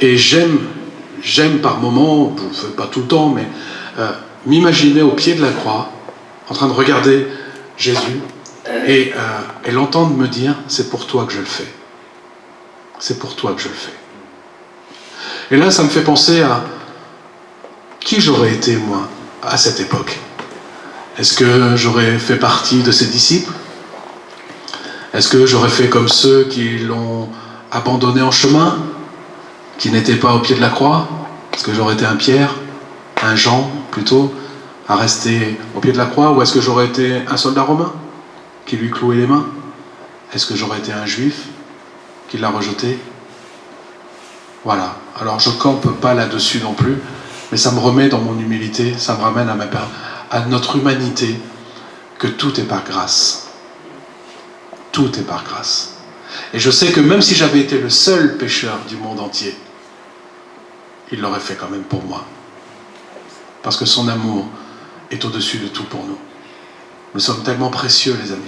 Et j'aime par moments, pas tout le temps, mais m'imaginer au pied de la croix, en train de regarder Jésus, et l'entendre me dire, c'est pour toi que je le fais. C'est pour toi que je le fais. Et là, ça me fait penser à qui j'aurais été, moi, à cette époque. Est-ce que j'aurais fait partie de ses disciples? Est-ce que j'aurais fait comme ceux qui l'ont abandonné en chemin, qui n'étaient pas au pied de la croix? Est-ce que j'aurais été un Pierre, un Jean plutôt, à rester au pied de la croix? Ou est-ce que j'aurais été un soldat romain qui lui clouait les mains? Est-ce que j'aurais été un juif qui l'a rejeté? Voilà. Alors je campe pas là-dessus non plus, mais ça me remet dans mon humilité, ça me ramène à notre humanité, que tout est par grâce. Tout est par grâce. Et je sais que même si j'avais été le seul pécheur du monde entier, il l'aurait fait quand même pour moi. Parce que son amour est au-dessus de tout pour nous. Nous sommes tellement précieux, les amis.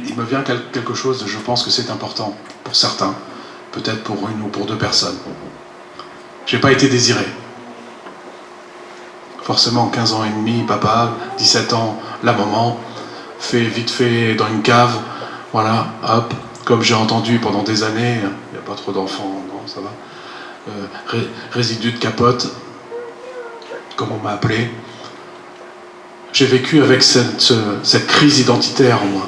Il me vient quelque chose, je pense que c'est important pour certains, peut-être pour une ou pour 2 personnes. Je n'ai pas été désiré. Forcément, 15 ans et demi, papa, 17 ans, la maman, vite fait dans une cave, voilà, hop, comme j'ai entendu pendant des années, il n'y a pas trop d'enfants, non, ça va, résidu de capote, comme on m'a appelé. J'ai vécu avec cette crise identitaire en moi.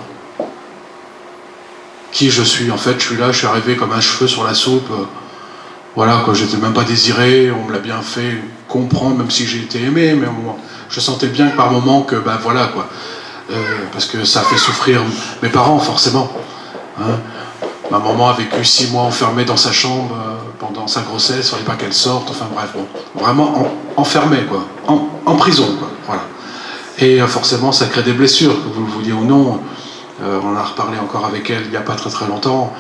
Qui je suis? En fait, je suis arrivé comme un cheveu sur la soupe, voilà, quoi, j'étais même pas désiré, on me l'a bien fait comprendre, même si j'ai été aimé, mais je sentais bien que par moments que, ben voilà, quoi. Parce que ça a fait souffrir mes parents, forcément. Hein. Ma maman a vécu 6 mois enfermée dans sa chambre pendant sa grossesse, il ne fallait pas qu'elle sorte, enfin bref, bon, vraiment enfermée, quoi, en prison, quoi, voilà. Et forcément, ça crée des blessures, que vous le vouliez ou non. On a reparlé encore avec elle il n'y a pas très très longtemps.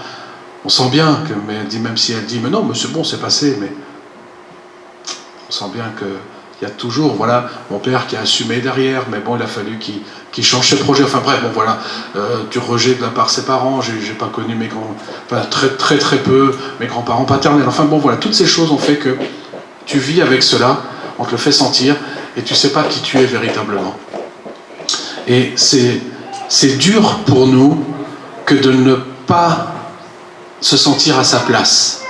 On sent bien que, même si elle dit, mais non, mais c'est bon, c'est passé, mais on sent bien que il y a toujours, voilà, mon père qui a assumé derrière, mais bon, il a fallu qu'il change ses projets. Enfin bref, bon voilà, du rejet de la part de ses parents, j'ai pas connu mes grands, enfin, très très peu, mes grands-parents paternels. Enfin bon, voilà, toutes ces choses ont fait que tu vis avec cela, on te le fait sentir, et tu sais pas qui tu es véritablement. Et c'est dur pour nous que de ne pas se sentir à sa place.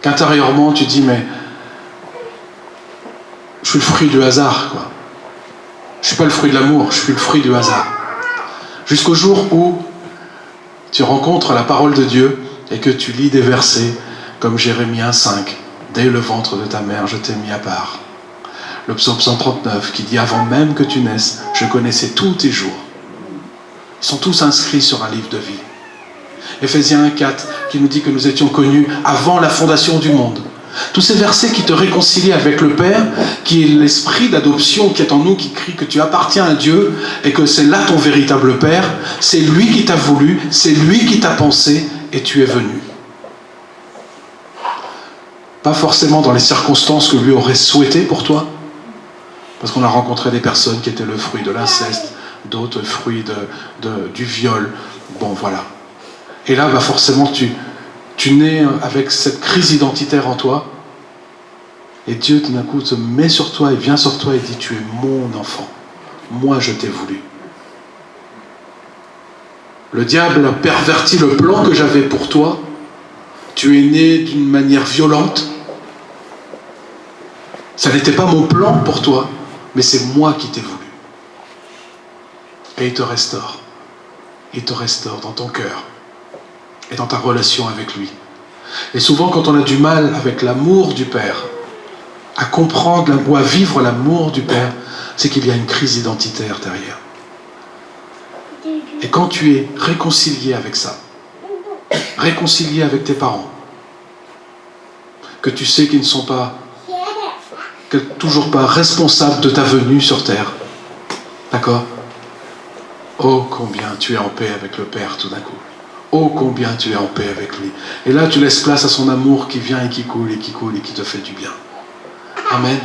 Qu'intérieurement, tu dis, mais je suis le fruit du hasard, quoi. Je suis pas le fruit de l'amour, je suis le fruit du hasard. Jusqu'au jour où tu rencontres la parole de Dieu et que tu lis des versets comme Jérémie 1,5. Dès le ventre de ta mère, je t'ai mis à part. Le psaume 139 qui dit, avant même que tu naisses, je connaissais tous tes jours. Ils sont tous inscrits sur un livre de vie. Éphésiens 1,4 qui nous dit que nous étions connus avant la fondation du monde. Tous ces versets qui te réconcilient avec le Père, qui est l'esprit d'adoption qui est en nous, qui crie que tu appartiens à Dieu et que c'est là ton véritable Père. C'est lui qui t'a voulu, c'est lui qui t'a pensé et tu es venu. Pas forcément dans les circonstances que lui aurait souhaité pour toi, parce qu'on a rencontré des personnes qui étaient le fruit de l'inceste, d'autres le fruit du viol. Bon, voilà. Et là, bah forcément, tu nais avec cette crise identitaire en toi, et Dieu, tout d'un coup, se met sur toi et vient sur toi et dit, tu es mon enfant. Moi, je t'ai voulu. Le diable a perverti le plan que j'avais pour toi. Tu es né d'une manière violente. Ça n'était pas mon plan pour toi. mais c'est moi qui t'ai voulu. Et il te restaure. Il te restaure dans ton cœur et dans ta relation avec lui. Et souvent, quand on a du mal avec l'amour du Père, à comprendre ou à vivre l'amour du Père, c'est qu'il y a une crise identitaire derrière. Et quand tu es réconcilié avec ça, réconcilié avec tes parents, que tu sais qu'ils ne sont pas, toujours pas responsables de ta venue sur terre, d'accord? Oh, combien tu es en paix avec le Père tout d'un coup. Oh, combien tu es en paix avec lui. Et là, tu laisses place à son amour qui vient et qui coule et qui coule et qui te fait du bien. Amen.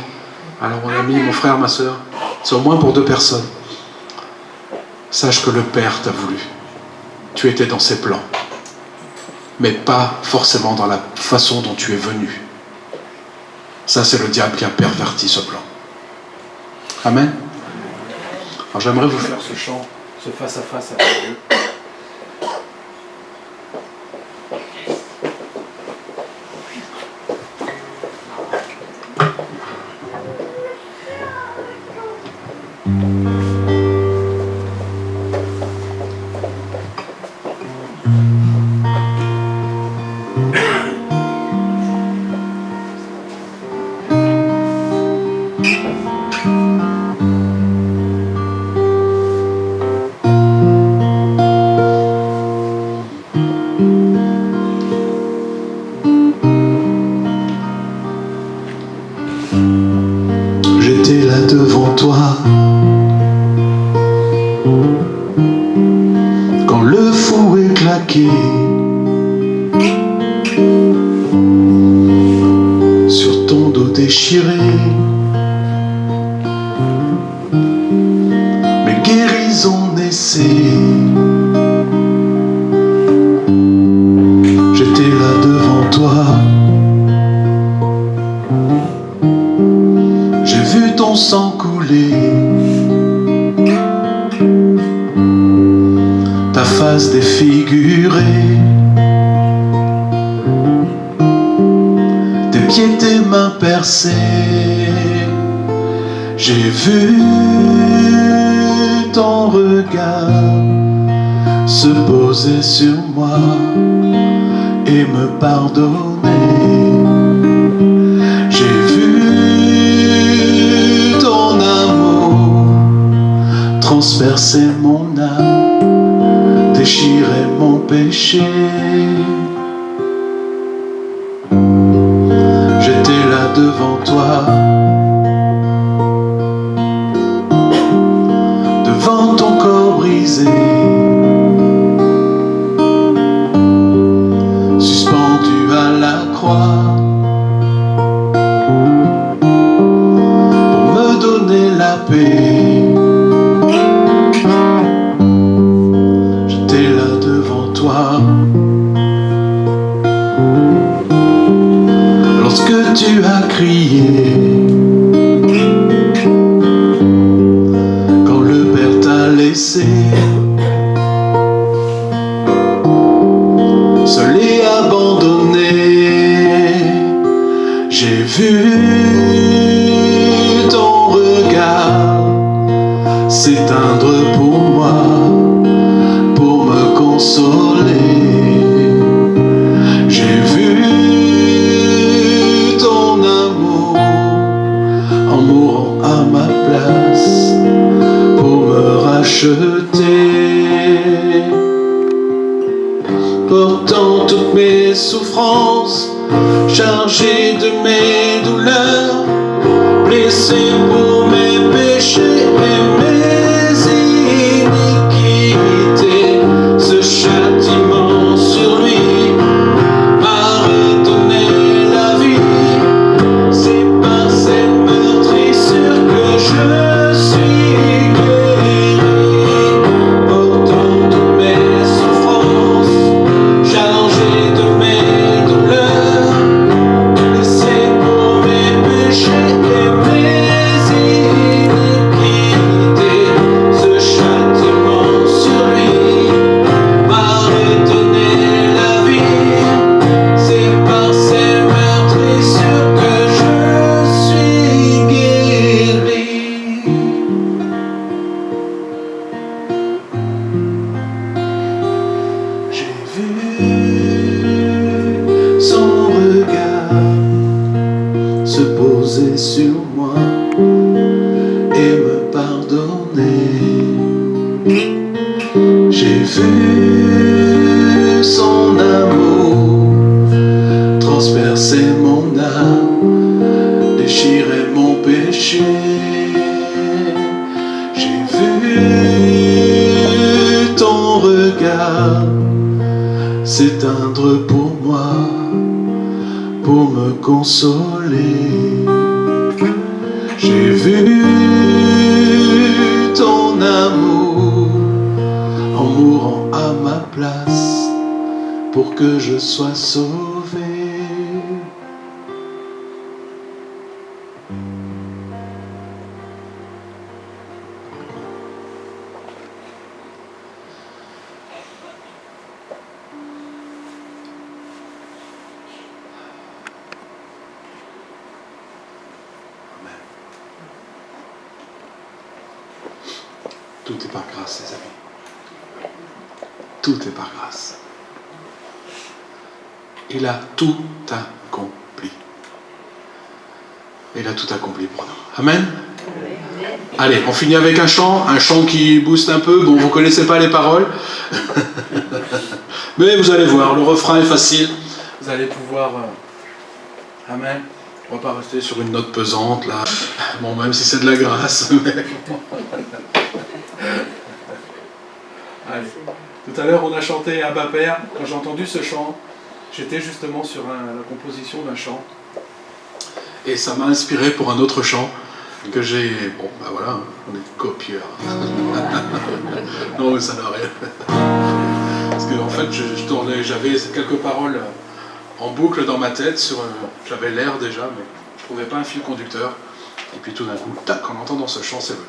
Alors, mon ami, mon frère, ma soeur, c'est au moins pour 2 personnes. Sache que le Père t'a voulu. Tu étais dans ses plans. Mais pas forcément dans la façon dont tu es venu. Ça, c'est le diable qui a perverti ce plan. Amen. Alors, j'aimerais vous faire ce chant, ce face-à-face avec Dieu. J'étais là devant toi quand le fouet claquait sur ton dos déchiré. Mes guérisons naissaient. J'étais là devant toi. J'ai vu ton sang couler, ta face défigurée, tes pieds, tes mains percées. J'ai vu ton regard se poser sur moi et me pardonner. J'ai vu ton amour transpercer mon âme, déchirer mon péché. J'étais là devant toi, devant ton corps brisé, suspendu à la croix, pour me donner la paix. J'étais là devant toi, lorsque tu as crié, quand le Père t'a laissé seul et abandonné. J'ai vu ton regard s'éteindre pour moi, pour me consoler. J'ai vu ton amour en mourant à ma place pour me racheter. Portant toutes mes souffrances, chargé de mes douleurs, blessé pour mes péchés et mes iniquités, ce châtiment sur lui m'a redonné la vie. C'est par cette meurtrissure que je suis guéri. Portant toutes mes souffrances, chargé de mes douleurs, blessé pour mes péchés et mes iniquités, sur moi et me pardonner. J'ai vu son amour transpercer mon âme, déchirer mon péché. J'ai vu ton regard s'éteindre pour moi, pour me consoler. J'ai vu ton amour en mourant à ma place pour que je sois sauvé. Tout est par grâce, les amis. Tout est par grâce. Il a tout accompli. Il a tout accompli pour nous. Amen. Allez, on finit avec un chant qui booste un peu. Bon, vous ne connaissez pas les paroles. Mais vous allez voir, le refrain est facile. Vous allez pouvoir... Amen. On ne va pas rester sur une note pesante, là. Bon, même si c'est de la grâce. Mais... Allez. Tout à l'heure, on a chanté Abba Père. Quand j'ai entendu ce chant, j'étais justement sur la composition d'un chant. Et ça m'a inspiré pour un autre chant que j'ai... Bon, ben voilà, on est copieurs. Non, mais ça n'a rien. Parce qu'en fait, j'avais quelques paroles en boucle dans ma tête. J'avais l'air déjà, mais je ne trouvais pas un fil conducteur. Et puis tout d'un coup, tac, en entendant ce chant, c'est venu.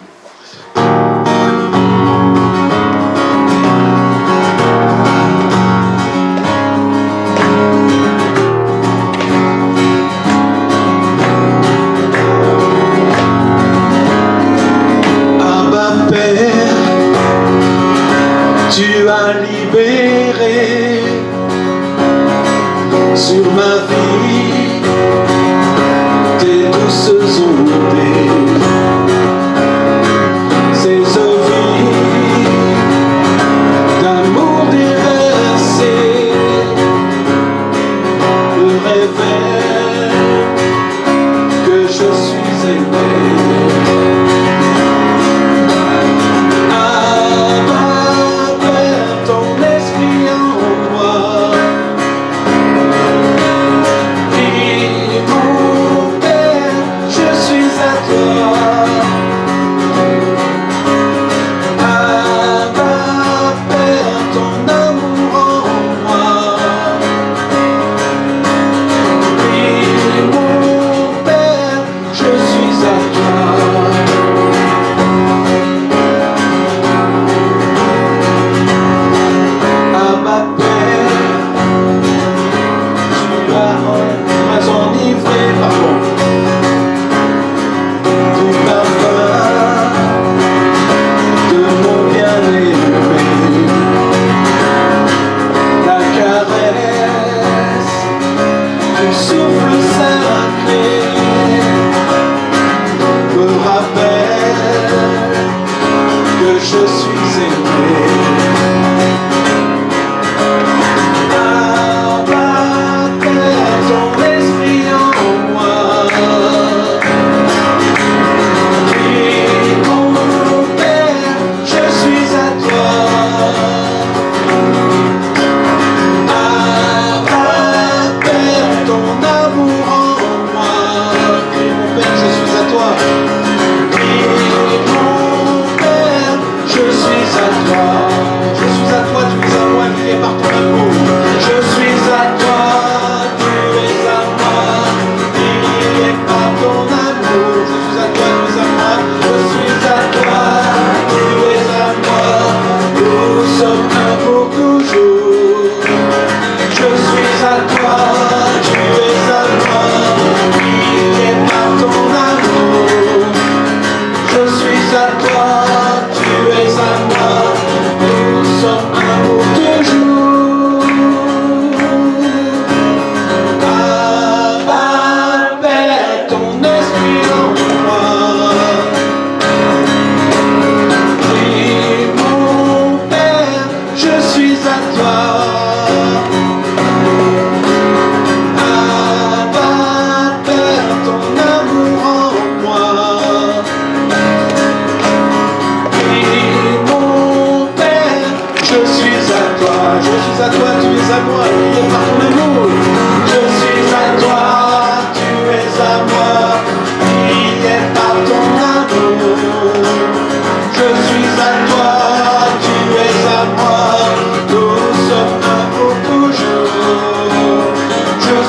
Tu as libéré sur ma vie tes douces ondées, ces eaux vives d'amour déversé, le révèle que je suis aimé.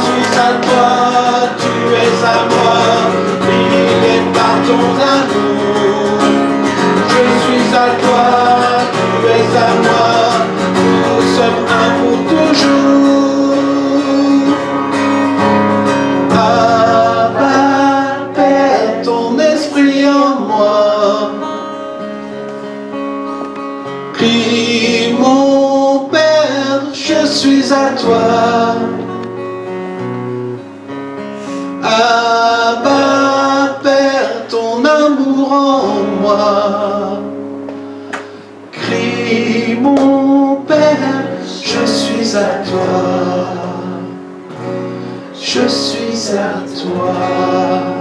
suis à toi, tu es à moi, lié par ton amour. Je suis à toi, tu es à moi, nous sommes un pour toujours. Abba, Père, ton esprit en moi. Crie mon Père, je suis à toi. Abba, Père, ton amour en moi. Crie mon Père, je suis à toi. Je suis à toi.